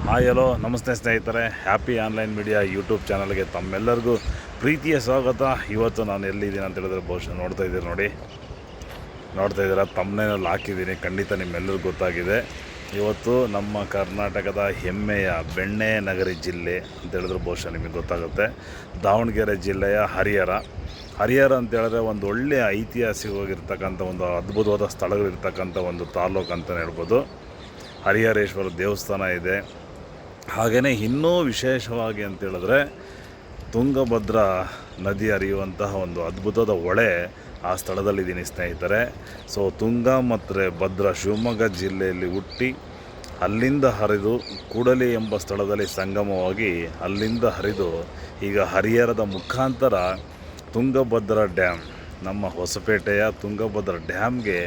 Hi hello ನಮಸ್ತೆ ಸ್ನೇಹಿತರೆ, happy online media YouTube ಚಾನಲ್ಗೆ ತಮ್ಮೆಲ್ಲರಿಗೂ ಪ್ರೀತಿಯ ಸ್ವಾಗತ. ಇವತ್ತು ನಾನು ಎಲ್ಲಿದ್ದೀನಿ ಅಂತ ಹೇಳಿದ್ರೆ ಬಹುಶಃ ನೋಡ್ತಾ ಇದ್ದೀರಾ ತಮ್ಮನೇನಲ್ಲಿ ಹಾಕಿದ್ದೀನಿ. ಖಂಡಿತ ನಿಮ್ಮೆಲ್ಲರಿಗೂ ಗೊತ್ತಾಗಿದೆ. ಇವತ್ತು ನಮ್ಮ ಕರ್ನಾಟಕದ ಹೆಮ್ಮೆಯ ಬೆಣ್ಣೆ ನಗರಿ ಜಿಲ್ಲೆ ಅಂತ ಹೇಳಿದ್ರೆ ಬಹುಶಃ ನಿಮಗೆ ಗೊತ್ತಾಗುತ್ತೆ. ದಾವಣಗೆರೆ ಜಿಲ್ಲೆಯ ಹರಿಹರ ಅಂತ ಹೇಳಿದ್ರೆ ಒಂದು ಒಳ್ಳೆಯ ಐತಿಹಾಸಿಕವಾಗಿರ್ತಕ್ಕಂಥ ಒಂದು ಅದ್ಭುತವಾದ ಸ್ಥಳಗಳಿರ್ತಕ್ಕಂಥ ಒಂದು ತಾಲೂಕು ಅಂತಲೇ ಹೇಳ್ಬೋದು. ಹರಿಹರೇಶ್ವರ ದೇವಸ್ಥಾನ ಇದೆ. ಹಾಗೆಯೇ ಇನ್ನೂ ವಿಶೇಷವಾಗಿ ಅಂತ ಹೇಳಿದ್ರೆ ತುಂಗಭದ್ರಾ ನದಿ ಹರಿಯುವಂತಹ ಒಂದು ಅದ್ಭುತದ ಹೊಳೆ ಆ ಸ್ಥಳದಲ್ಲಿದ್ದೀನಿ ಸ್ನೇಹಿತರೆ. ಸೊ ತುಂಗ ಮತ್ತು ಭದ್ರಾ ಶಿವಮೊಗ್ಗ ಜಿಲ್ಲೆಯಲ್ಲಿ ಹುಟ್ಟಿ ಅಲ್ಲಿಂದ ಹರಿದು ಕೂಡಲಿ ಎಂಬ ಸ್ಥಳದಲ್ಲಿ ಸಂಗಮವಾಗಿ ಅಲ್ಲಿಂದ ಹರಿದು ಈಗ ಹರಿಹರದ ಮುಖಾಂತರ ತುಂಗಭದ್ರಾ ಡ್ಯಾಮ್, ನಮ್ಮ ಹೊಸಪೇಟೆಯ ತುಂಗಭದ್ರಾ ಡ್ಯಾಮ್ಗೆ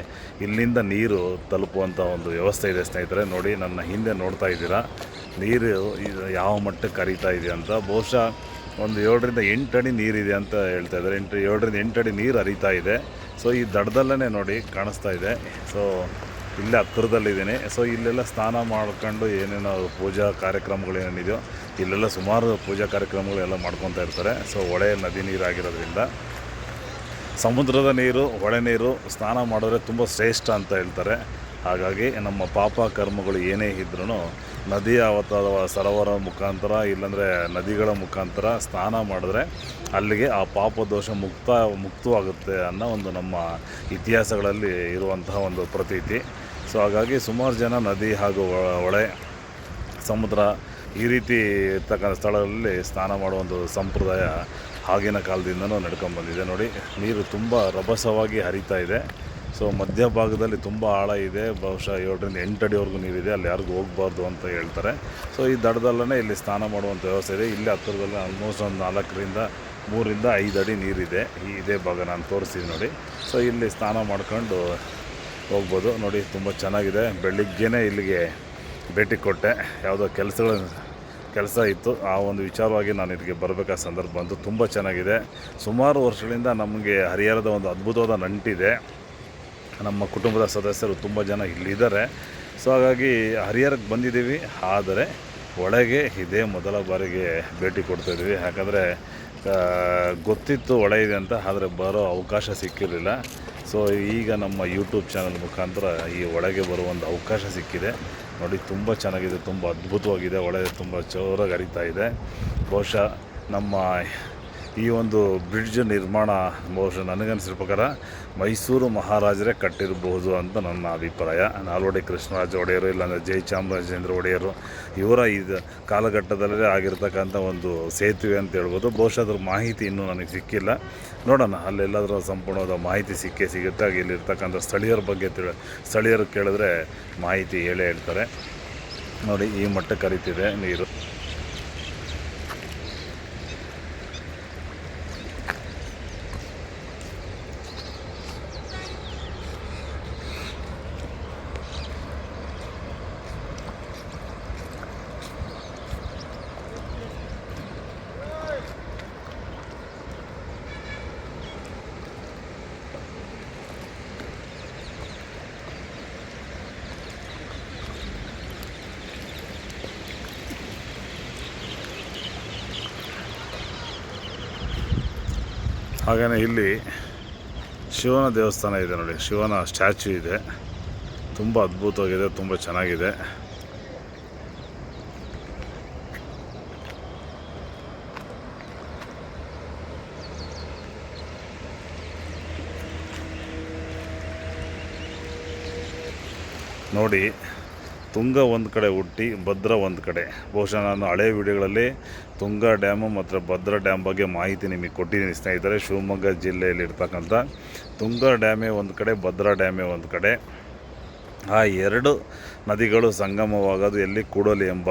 ಇಲ್ಲಿಂದ ನೀರು ತಲುಪುವಂಥ ಒಂದು ವ್ಯವಸ್ಥೆ ಇದೆ ಸ್ನೇಹಿತರೆ. ನೋಡಿ, ನನ್ನ ಹಿಂದೆ ನೋಡ್ತಾ ಇದ್ದೀರಾ ನೀರು ಯಾವ ಮಟ್ಟಕ್ಕೆ ಹರಿತಾ ಇದೆ ಅಂತ. ಬಹುಶಃ ಒಂದು 7ರಿಂದ 8 ಅಡಿ ನೀರಿದೆ ಅಂತ ಹೇಳ್ತಾ ಇದ್ದಾರೆ. 7ರಿಂದ 8 ಅಡಿ ನೀರು ಹರಿತಾ ಇದೆ. ಸೊ ಈ ದಡದಲ್ಲೇ ನೋಡಿ ಕಾಣಿಸ್ತಾ ಇದೆ. ಸೊ ಇಲ್ಲೇ ಹತ್ತಿರದಲ್ಲಿದ್ದೀನಿ. ಸೊ ಇಲ್ಲೆಲ್ಲ ಸ್ನಾನ ಮಾಡ್ಕೊಂಡು ಏನೇನೋ ಪೂಜಾ ಕಾರ್ಯಕ್ರಮಗಳು ಏನೇನಿದೆಯೋ ಇಲ್ಲೆಲ್ಲ ಸುಮಾರು ಪೂಜಾ ಕಾರ್ಯಕ್ರಮಗಳೆಲ್ಲ ಮಾಡ್ಕೊತಾ ಇರ್ತಾರೆ. ಸೊ ಹೊಳೆ ನದಿ ನೀರಾಗಿರೋದ್ರಿಂದ ಸಮುದ್ರದ ನೀರು, ಹೊಳೆ ನೀರು ಸ್ನಾನ ಮಾಡಿದ್ರೆ ತುಂಬ ಶ್ರೇಷ್ಠ ಅಂತ ಹೇಳ್ತಾರೆ. ಹಾಗಾಗಿ ನಮ್ಮ ಪಾಪ ಕರ್ಮಗಳು ಏನೇ ಇದ್ರೂ ನದಿಯ ಅಥವಾ ಸರೋವರ ಮುಖಾಂತರ ಇಲ್ಲಾಂದರೆ ನದಿಗಳ ಮುಖಾಂತರ ಸ್ನಾನ ಮಾಡಿದ್ರೆ ಅಲ್ಲಿಗೆ ಆ ಪಾಪ ದೋಷ ಮುಕ್ತವಾಗುತ್ತೆ ಅನ್ನೋ ಒಂದು ನಮ್ಮ ಇತಿಹಾಸಗಳಲ್ಲಿ ಇರುವಂತಹ ಒಂದು ಪ್ರತೀತಿ. ಸೊ ಹಾಗಾಗಿ ಸುಮಾರು ಜನ ನದಿ ಹಾಗೂ ಹೊಳೆ, ಸಮುದ್ರ ಈ ರೀತಿ ಇರ್ತಕ್ಕಂಥ ಸ್ಥಳಗಳಲ್ಲಿ ಸ್ನಾನ ಮಾಡುವ ಸಂಪ್ರದಾಯ ಆಗಿನ ಕಾಲದಿಂದನೂ ನಡ್ಕೊಂಡ್ಬಂದಿದೆ. ನೋಡಿ, ನೀರು ತುಂಬ ರಭಸವಾಗಿ ಹರಿತಾ ಇದೆ. ಸೊ ಮಧ್ಯಭಾಗದಲ್ಲಿ ತುಂಬ ಆಳ ಇದೆ. ಬಹುಶಃ 7ರಿಂದ 8 ಅಡಿವರೆಗೂ ನೀರಿದೆ. ಅಲ್ಲಿ ಯಾರಿಗೂ ಹೋಗಬಾರ್ದು ಅಂತ ಹೇಳ್ತಾರೆ. ಸೊ ಈ ದಡದಲ್ಲೇ ಇಲ್ಲಿ ಸ್ನಾನ ಮಾಡುವಂಥ ವ್ಯವಸ್ಥೆ ಇದೆ. ಇಲ್ಲಿ ಹತ್ತಿರದಲ್ಲಿ ಆಲ್ಮೋಸ್ಟ್ ಒಂದು 4ರಿಂದ 3ರಿಂದ 5 ಅಡಿ ನೀರಿದೆ. ಇದೇ ಭಾಗ ನಾನು ತೋರಿಸ್ತೀನಿ ನೋಡಿ. ಸೊ ಇಲ್ಲಿ ಸ್ನಾನ ಮಾಡ್ಕೊಂಡು ಹೋಗ್ಬೋದು. ನೋಡಿ, ತುಂಬ ಚೆನ್ನಾಗಿದೆ. ಬೆಳಿಗ್ಗೆನೇ ಇಲ್ಲಿಗೆ ಭೇಟಿ ಕೊಟ್ಟೆ. ಯಾವುದೋ ಕೆಲಸ ಇತ್ತು. ಆ ಒಂದು ವಿಚಾರವಾಗಿ ನಾನು ಇಲ್ಲಿಗೆ ಬರಬೇಕಾದ ಸಂದರ್ಭ ಬಂತು. ತುಂಬ ಚೆನ್ನಾಗಿದೆ. ಸುಮಾರು ವರ್ಷಗಳಿಂದ ನಮಗೆ ಹರಿಹರದ ಒಂದು ಅದ್ಭುತವಾದ ನಂಟಿದೆ. ನಮ್ಮ ಕುಟುಂಬದ ಸದಸ್ಯರು ತುಂಬ ಜನ ಇಲ್ಲಿದ್ದಾರೆ. ಸೊ ಹಾಗಾಗಿ ಹರಿಹರಕ್ಕೆ ಬಂದಿದ್ದೀವಿ. ಆದರೆ ಒಳಗೆ ಇದೇ ಮೊದಲ ಬಾರಿಗೆ ಭೇಟಿ ಕೊಡ್ತಾಯಿದ್ದೀವಿ. ಯಾಕಂದರೆ ಗೊತ್ತಿತ್ತು ಹೊಳೆ ಇದೆ ಅಂತ, ಆದರೆ ಬರೋ ಅವಕಾಶ ಸಿಕ್ಕಿರಲಿಲ್ಲ. ಸೊ ಈಗ ನಮ್ಮ ಯೂಟ್ಯೂಬ್ ಚಾನಲ್ ಮುಖಾಂತರ ಈ ಒಳಗೆ ಬರುವ ಒಂದು ಅವಕಾಶ ಸಿಕ್ಕಿದೆ. ನೋಡಿ, ತುಂಬ ಚೆನ್ನಾಗಿದೆ, ತುಂಬ ಅದ್ಭುತವಾಗಿದೆ. ಹೊಳೆ ತುಂಬ ಜೋರಾಗಿ ಹರಿತಾ ಇದೆ. ಬಹುಶಃ ನಮ್ಮ ಈ ಒಂದು ಬ್ರಿಡ್ಜ್ ನಿರ್ಮಾಣ ಬಹುಶಃ ನನಗನ್ಸಿರೋ ಪ್ರಕಾರ ಮೈಸೂರು ಮಹಾರಾಜರೇ ಕಟ್ಟಿರಬಹುದು ಅಂತ ನನ್ನ ಅಭಿಪ್ರಾಯ. ನಾಲ್ವಡಿ ಕೃಷ್ಣರಾಜ ಒಡೆಯರು ಇಲ್ಲಾಂದರೆ ಜಯಚಾಮರಾಜೇಂದ್ರ ಒಡೆಯರು ಇವರ ಇದು ಕಾಲಘಟ್ಟದಲ್ಲೇ ಆಗಿರ್ತಕ್ಕಂಥ ಒಂದು ಸೇತುವೆ ಅಂತ ಹೇಳ್ಬೋದು. ಬಹುಶಃ ಅದ್ರ ಮಾಹಿತಿ ಇನ್ನೂ ನನಗೆ ಸಿಕ್ಕಿಲ್ಲ. ನೋಡೋಣ, ಅಲ್ಲೆಲ್ಲಾದರೂ ಸಂಪೂರ್ಣವಾದ ಮಾಹಿತಿ ಸಿಗುತ್ತೆ. ಆಗ ಇಲ್ಲಿರ್ತಕ್ಕಂಥ ಸ್ಥಳೀಯರು ಕೇಳಿದ್ರೆ ಮಾಹಿತಿ ಹೇಳ್ತಾರೆ. ನೋಡಿ, ಈ ಮಟ್ಟಕ್ಕೆ ಹರಿತಿದೆ ನೀರು. ಹಾಗೆಯೇ ಇಲ್ಲಿ ಶಿವನ ದೇವಸ್ಥಾನ ಇದೆ ನೋಡಿ. ಶಿವನ ಸ್ಟ್ಯಾಚ್ಯೂ ಇದೆ. ತುಂಬ ಅದ್ಭುತವಾಗಿದೆ, ತುಂಬ ಚೆನ್ನಾಗಿದೆ. ನೋಡಿ, ತುಂಗ ಒಂದು ಕಡೆ ಹುಟ್ಟಿ ಭದ್ರಾ ಒಂದು ಕಡೆ. ಬಹುಶಃ ನಾನು ಹಳೆಯ ವಿಡಿಯೋಗಳಲ್ಲಿ ತುಂಗ ಡ್ಯಾಮು ಮತ್ತು ಭದ್ರಾ ಡ್ಯಾಮ್ ಬಗ್ಗೆ ಮಾಹಿತಿ ನಿಮಗೆ ಕೊಟ್ಟಿದ್ದೀನಿ ಸ್ನೇಹಿತರೆ. ಶಿವಮೊಗ್ಗ ಜಿಲ್ಲೆಯಲ್ಲಿ ಇರ್ತಕ್ಕಂಥ ತುಂಗ ಡ್ಯಾಮೇ ಒಂದು ಕಡೆ, ಭದ್ರಾ ಡ್ಯಾಮೇ ಒಂದು ಕಡೆ. ಆ 2 ನದಿಗಳು ಸಂಗಮವಾಗೋದು ಎಲ್ಲಿ? ಕೂಡಲಿ ಎಂಬ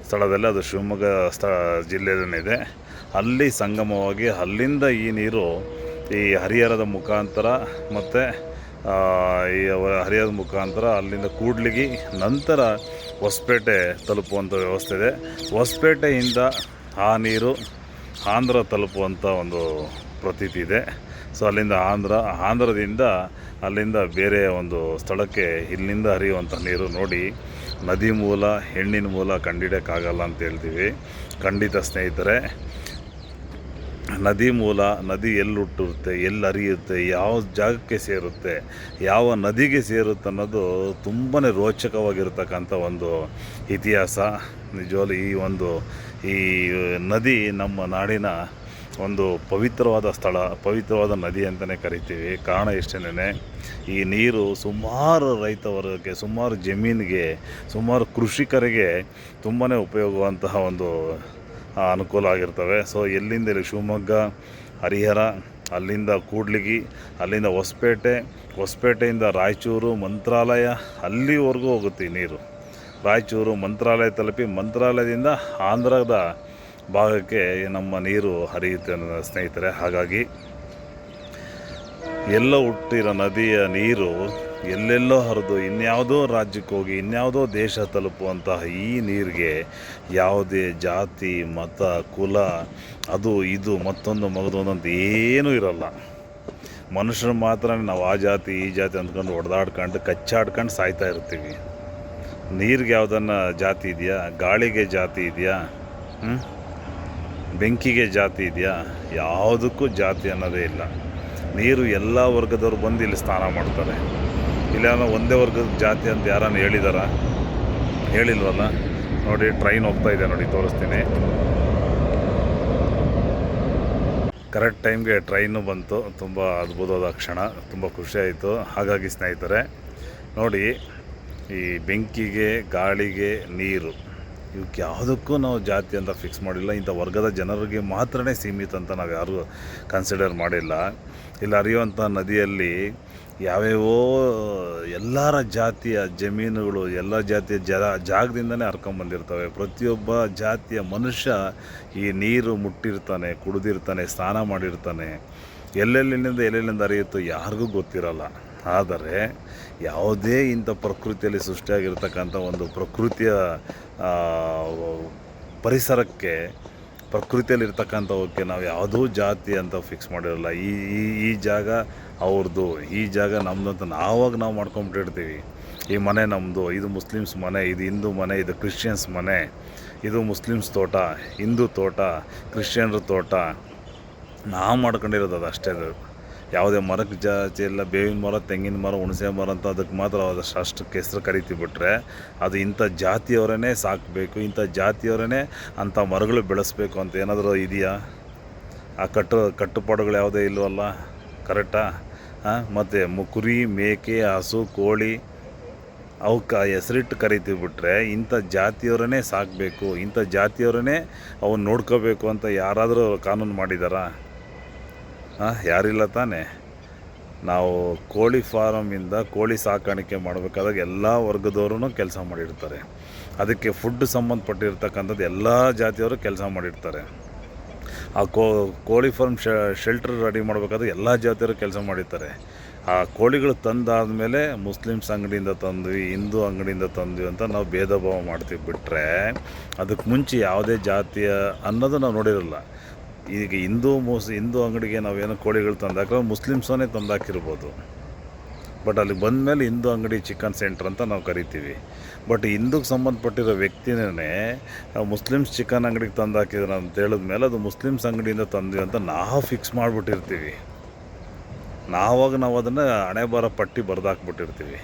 ಸ್ಥಳದಲ್ಲಿ. ಅದು ಶಿವಮೊಗ್ಗ ಜಿಲ್ಲೆಯಲ್ಲಿದೆ. ಅಲ್ಲಿ ಸಂಗಮವಾಗಿ ಅಲ್ಲಿಂದ ಈ ನೀರು ಈ ಹರಿಹರದ ಮುಖಾಂತರ ಮತ್ತು ಈ ಹರಿಹರದ ಮುಖಾಂತರ ಅಲ್ಲಿಂದ ಕೂಡ್ಲಿಗಿ, ನಂತರ ಹೊಸಪೇಟೆ ತಲುಪುವಂಥ ವ್ಯವಸ್ಥೆ ಇದೆ. ಹೊಸಪೇಟೆಯಿಂದ ಆ ನೀರು ಆಂಧ್ರ ತಲುಪುವಂಥ ಒಂದು ಪ್ರತೀತಿ ಇದೆ. ಸೊ ಅಲ್ಲಿಂದ ಆಂಧ್ರದಿಂದ ಅಲ್ಲಿಂದ ಬೇರೆ ಒಂದು ಸ್ಥಳಕ್ಕೆ ಇಲ್ಲಿಂದ ಹರಿಯುವಂಥ ನೀರು. ನೋಡಿ, ನದಿ ಮೂಲ ಹೆಣ್ಣಿನ ಮೂಲ ಕಂಡಿಡಿಯೋಕ್ಕಾಗಲ್ಲ ಅಂತ ಹೇಳ್ತೀವಿ. ಖಂಡಿತ ಸ್ನೇಹಿತರೆ, ನದಿ ಮೂಲ, ನದಿ ಎಲ್ಲಿ ಹುಟ್ಟಿರುತ್ತೆ, ಎಲ್ಲಿ ಹರಿಯುತ್ತೆ, ಯಾವ ಜಾಗಕ್ಕೆ ಸೇರುತ್ತೆ, ಯಾವ ನದಿಗೆ ಸೇರುತ್ತೆ ಅನ್ನೋದು ತುಂಬಾ ರೋಚಕವಾಗಿರ್ತಕ್ಕಂಥ ಒಂದು ಇತಿಹಾಸ. ನಿಜವಾಗ್ಲೂ ಈ ನದಿ ನಮ್ಮ ನಾಡಿನ ಒಂದು ಪವಿತ್ರವಾದ ಸ್ಥಳ, ಪವಿತ್ರವಾದ ನದಿ ಅಂತಲೇ ಕರಿತೀವಿ. ಕಾರಣ ಇಷ್ಟೇನೆ, ಈ ನೀರು ಸುಮಾರು ರೈತ ವರ್ಗಕ್ಕೆ, ಸುಮಾರು ಜಮೀನಿಗೆ, ಸುಮಾರು ಕೃಷಿಕರಿಗೆ ತುಂಬಾ ಉಪಯೋಗವಂತಹ ಒಂದು ಅನುಕೂಲ ಆಗಿರ್ತವೆ. ಸೊ ಎಲ್ಲಿಂದ ಇಲ್ಲಿ ಶಿವಮೊಗ್ಗ, ಹರಿಹರ, ಅಲ್ಲಿಂದ ಕೂಡ್ಲಿಗಿ, ಅಲ್ಲಿಂದ ಹೊಸಪೇಟೆಯಿಂದ ರಾಯಚೂರು, ಮಂತ್ರಾಲಯ, ಅಲ್ಲಿವರೆಗೂ ಹೋಗುತ್ತೆ ಈ ನೀರು. ರಾಯಚೂರು, ಮಂತ್ರಾಲಯ ತಲುಪಿ ಮಂತ್ರಾಲಯದಿಂದ ಆಂಧ್ರದ ಭಾಗಕ್ಕೆ ನಮ್ಮ ನೀರು ಹರಿಯುತ್ತೆ ಅನ್ನೋ ಸ್ನೇಹಿತರೆ. ಹಾಗಾಗಿ ಎಲ್ಲ ಹುಟ್ಟಿರೋ ನದಿಯ ನೀರು ಎಲ್ಲೆಲ್ಲೋ ಹರಿದು ಇನ್ಯಾವುದೋ ರಾಜ್ಯಕ್ಕೆ ಹೋಗಿ ಇನ್ಯಾವುದೋ ದೇಶ ತಲುಪುವಂತಹ ಈ ನೀರಿಗೆ ಯಾವುದೇ ಜಾತಿ, ಮತ, ಕುಲ, ಅದು ಇದು ಮತ್ತೊಂದು ಮಗದೊಂದಂತ ಏನೂ ಇರಲ್ಲ. ಮನುಷ್ಯರು ಮಾತ್ರ ನಾವು ಆ ಜಾತಿ ಈ ಜಾತಿ ಅಂದ್ಕೊಂಡು ಹೊಡೆದಾಡ್ಕೊಂಡು ಕಚ್ಚಾಡ್ಕೊಂಡು ಸಾಯ್ತಾ ಇರ್ತೀವಿ. ನೀರಿಗೆ ಯಾವುದನ್ನು ಜಾತಿ ಇದೆಯಾ? ಗಾಳಿಗೆ ಜಾತಿ ಇದೆಯಾ? ಬೆಂಕಿಗೆ ಜಾತಿ ಇದೆಯಾ? ಯಾವುದಕ್ಕೂ ಜಾತಿ ಅನ್ನೋದೇ ಇಲ್ಲ. ನೀರು ಎಲ್ಲ ವರ್ಗದವ್ರು ಬಂದು ಇಲ್ಲಿ ಸ್ನಾನ ಮಾಡ್ತಾರೆ. ಇಲ್ಲ ಒಂದೇ ವರ್ಗದ ಜಾತಿ ಅಂತ ಯಾರನ್ನು ಹೇಳಿಲ್ವಲ್ಲ. ನೋಡಿ, ಟ್ರೈನ್ ಹೋಗ್ತಾ ಇದೆ ನೋಡಿ, ತೋರಿಸ್ತೀನಿ. ಕರೆಕ್ಟ್ ಟೈಮ್ಗೆ ಟ್ರೈನು ಬಂತು. ತುಂಬ ಅದ್ಭುತವಾದ ಕ್ಷಣ, ತುಂಬ ಖುಷಿಯಾಯಿತು. ಹಾಗಾಗಿ ಸ್ನೇಹಿತರೆ ನೋಡಿ, ಈ ಬೆಂಕಿಗೆ, ಗಾಳಿಗೆ, ನೀರು, ಇವಕ್ಕೆ ಯಾವುದಕ್ಕೂ ನಾವು ಜಾತಿ ಅಂತ ಫಿಕ್ಸ್ ಮಾಡಿಲ್ಲ. ಇಂಥ ವರ್ಗದ ಜನರಿಗೆ ಮಾತ್ರನೇ ಸೀಮಿತ ಅಂತ ನಾವು ಯಾರೂ ಕನ್ಸಿಡರ್ ಮಾಡಿಲ್ಲ. ಇಲ್ಲಿ ಹರಿಯುವಂಥ ನದಿಯಲ್ಲಿ ಯಾವ್ಯಾವೋ ಎಲ್ಲರ ಜಾತಿಯ ಜಮೀನುಗಳು, ಎಲ್ಲ ಜಾತಿಯ ಜಾಗದಿಂದನೇ ಹರ್ಕೊಂಬಂದಿರ್ತವೆ. ಪ್ರತಿಯೊಬ್ಬ ಜಾತಿಯ ಮನುಷ್ಯ ಈ ನೀರು ಮುಟ್ಟಿರ್ತಾನೆ, ಕುಡಿದಿರ್ತಾನೆ, ಸ್ನಾನ ಮಾಡಿರ್ತಾನೆ. ಎಲ್ಲೆಲ್ಲಿಂದ ಹರಿಯುತ್ತೋ ಯಾರಿಗೂ ಗೊತ್ತಿರಲ್ಲ. ಆದರೆ ಯಾವುದೇ ಇಂಥ ಪ್ರಕೃತಿಯಲ್ಲಿ ಸೃಷ್ಟಿಯಾಗಿರ್ತಕ್ಕಂಥ ಒಂದು ಪ್ರಕೃತಿಯ ಪರಿಸರಕ್ಕೆ, ಪ್ರಕೃತಿಯಲ್ಲಿರ್ತಕ್ಕಂಥವಕ್ಕೆ ನಾವು ಯಾವುದೂ ಜಾತಿ ಅಂತ ಫಿಕ್ಸ್ ಮಾಡಿರಲ್ಲ. ಈ ಜಾಗ ಅವ್ರದ್ದು, ಈ ಜಾಗ ನಮ್ಮದು ಅಂತ ನಾವು ಮಾಡ್ಕೊಂಬಿಟ್ಟಿರ್ತೀವಿ. ಈ ಮನೆ ನಮ್ಮದು, ಇದು ಮುಸ್ಲಿಮ್ಸ್ ಮನೆ, ಇದು ಹಿಂದೂ ಮನೆ, ಇದು ಕ್ರಿಶ್ಚಿಯನ್ಸ್ ಮನೆ, ಇದು ಮುಸ್ಲಿಮ್ಸ್ ತೋಟ, ಹಿಂದೂ ತೋಟ, ಕ್ರಿಶ್ಚಿಯನ್ರ ತೋಟ, ನಾವು ಮಾಡ್ಕೊಂಡಿರೋದು ಅದು ಅಷ್ಟೇ. ಯಾವುದೇ ಮರಕ್ಕೆ ಜಾತಿ ಇಲ್ಲ. ಬೇವಿನ ಮರ, ತೆಂಗಿನ ಮರ, ಹುಣಸೆ ಮರ ಅಂತ ಅದಕ್ಕೆ ಮಾತ್ರ ಅಷ್ಟಕ್ಕೆ ಹೆಸರು ಕರಿತೀವಿ. ಬಿಟ್ಟರೆ ಅದು ಇಂಥ ಜಾತಿಯವರೇ ಸಾಕಬೇಕು, ಇಂಥ ಜಾತಿಯವರೇ ಅಂಥ ಮರಗಳು ಬೆಳೆಸಬೇಕು ಅಂತ ಏನಾದರೂ ಇದೆಯಾ? ಆ ಕಟ್ಟುಪಾಡುಗಳು ಯಾವುದೇ ಇಲ್ವಲ್ಲ. ಕರೆಕ್ಟಾ? ಮತ್ತು ಕುರಿ, ಮೇಕೆ, ಹಸು, ಕೋಳಿ ಅವಕ್ಕೆ ಹೆಸರಿಟ್ಟು ಕರಿತೀವಿ. ಬಿಟ್ಟರೆ ಇಂಥ ಜಾತಿಯವರೇ ಸಾಕಬೇಕು, ಇಂಥ ಜಾತಿಯವರೇ ಅವನ್ನ ನೋಡ್ಕೋಬೇಕು ಅಂತ ಯಾರಾದರೂ ಕಾನೂನು ಮಾಡಿದಾರಾ? ಯಾರಿಲ್ಲ ತಾನೇ. ನಾವು ಕೋಳಿ ಫಾರಮಿಂದ ಕೋಳಿ ಸಾಕಾಣಿಕೆ ಮಾಡಬೇಕಾದಾಗ ಎಲ್ಲ ವರ್ಗದವರು ಕೆಲಸ ಮಾಡಿರ್ತಾರೆ. ಅದಕ್ಕೆ ಫುಡ್ ಸಂಬಂಧಪಟ್ಟಿರ್ತಕ್ಕಂಥದ್ದು ಎಲ್ಲ ಜಾತಿಯವರು ಕೆಲಸ ಮಾಡಿರ್ತಾರೆ. ಆ ಕೋಳಿ ಫಾರ್ಮ್ ಶೆಲ್ಟರ್ ರೆಡಿ ಮಾಡಬೇಕಾದ್ರೆ ಎಲ್ಲ ಜಾತಿಯವರು ಕೆಲಸ ಮಾಡಿರ್ತಾರೆ. ಆ ಕೋಳಿಗಳು ತಂದಾದಮೇಲೆ ಮುಸ್ಲಿಮ್ಸ್ ಅಂಗಡಿಯಿಂದ ತಂದ್ವಿ, ಹಿಂದೂ ಅಂಗಡಿಯಿಂದ ತಂದ್ವಿ ಅಂತ ನಾವು ಭೇದ ಭಾವ ಮಾಡ್ತೀವಿ. ಬಿಟ್ಟರೆ ಅದಕ್ಕೆ ಮುಂಚೆ ಯಾವುದೇ ಜಾತಿಯ ಅನ್ನೋದು ನಾವು ನೋಡಿರಲ್ಲ. ಈಗ ಹಿಂದೂ ಅಂಗಡಿಗೆ ನಾವೇನೋ ಕೋಳಿಗಳು ತಂದಾಕ ಮುಸ್ಲಿಮ್ಸನ್ನೇ ತಂದಾಕಿರ್ಬೋದು. ಬಟ್ ಅಲ್ಲಿ ಬಂದಮೇಲೆ ಹಿಂದೂ ಅಂಗಡಿ ಚಿಕನ್ ಸೆಂಟ್ರ್ ಅಂತ ನಾವು ಕರಿತೀವಿ. ಬಟ್ ಹಿಂದೂಗೆ ಸಂಬಂಧಪಟ್ಟಿರೋ ವ್ಯಕ್ತಿನೇ ಮುಸ್ಲಿಮ್ಸ್ ಚಿಕನ್ ಅಂಗಡಿಗೆ ತಂದಾಕಿದ್ರು ಅಂತ ಹೇಳಿದ್ಮೇಲೆ ಅದು ಮುಸ್ಲಿಮ್ಸ್ ಅಂಗಡಿಯಿಂದ ತಂದ್ವಿ ಅಂತ ನಾವು ಫಿಕ್ಸ್ ಮಾಡಿಬಿಟ್ಟಿರ್ತೀವಿ. ನಾವು ಅದನ್ನು ಹಣೆ ಬರ ಪಟ್ಟಿ ಬರೆದಾಕ್ಬಿಟ್ಟಿರ್ತೀವಿ.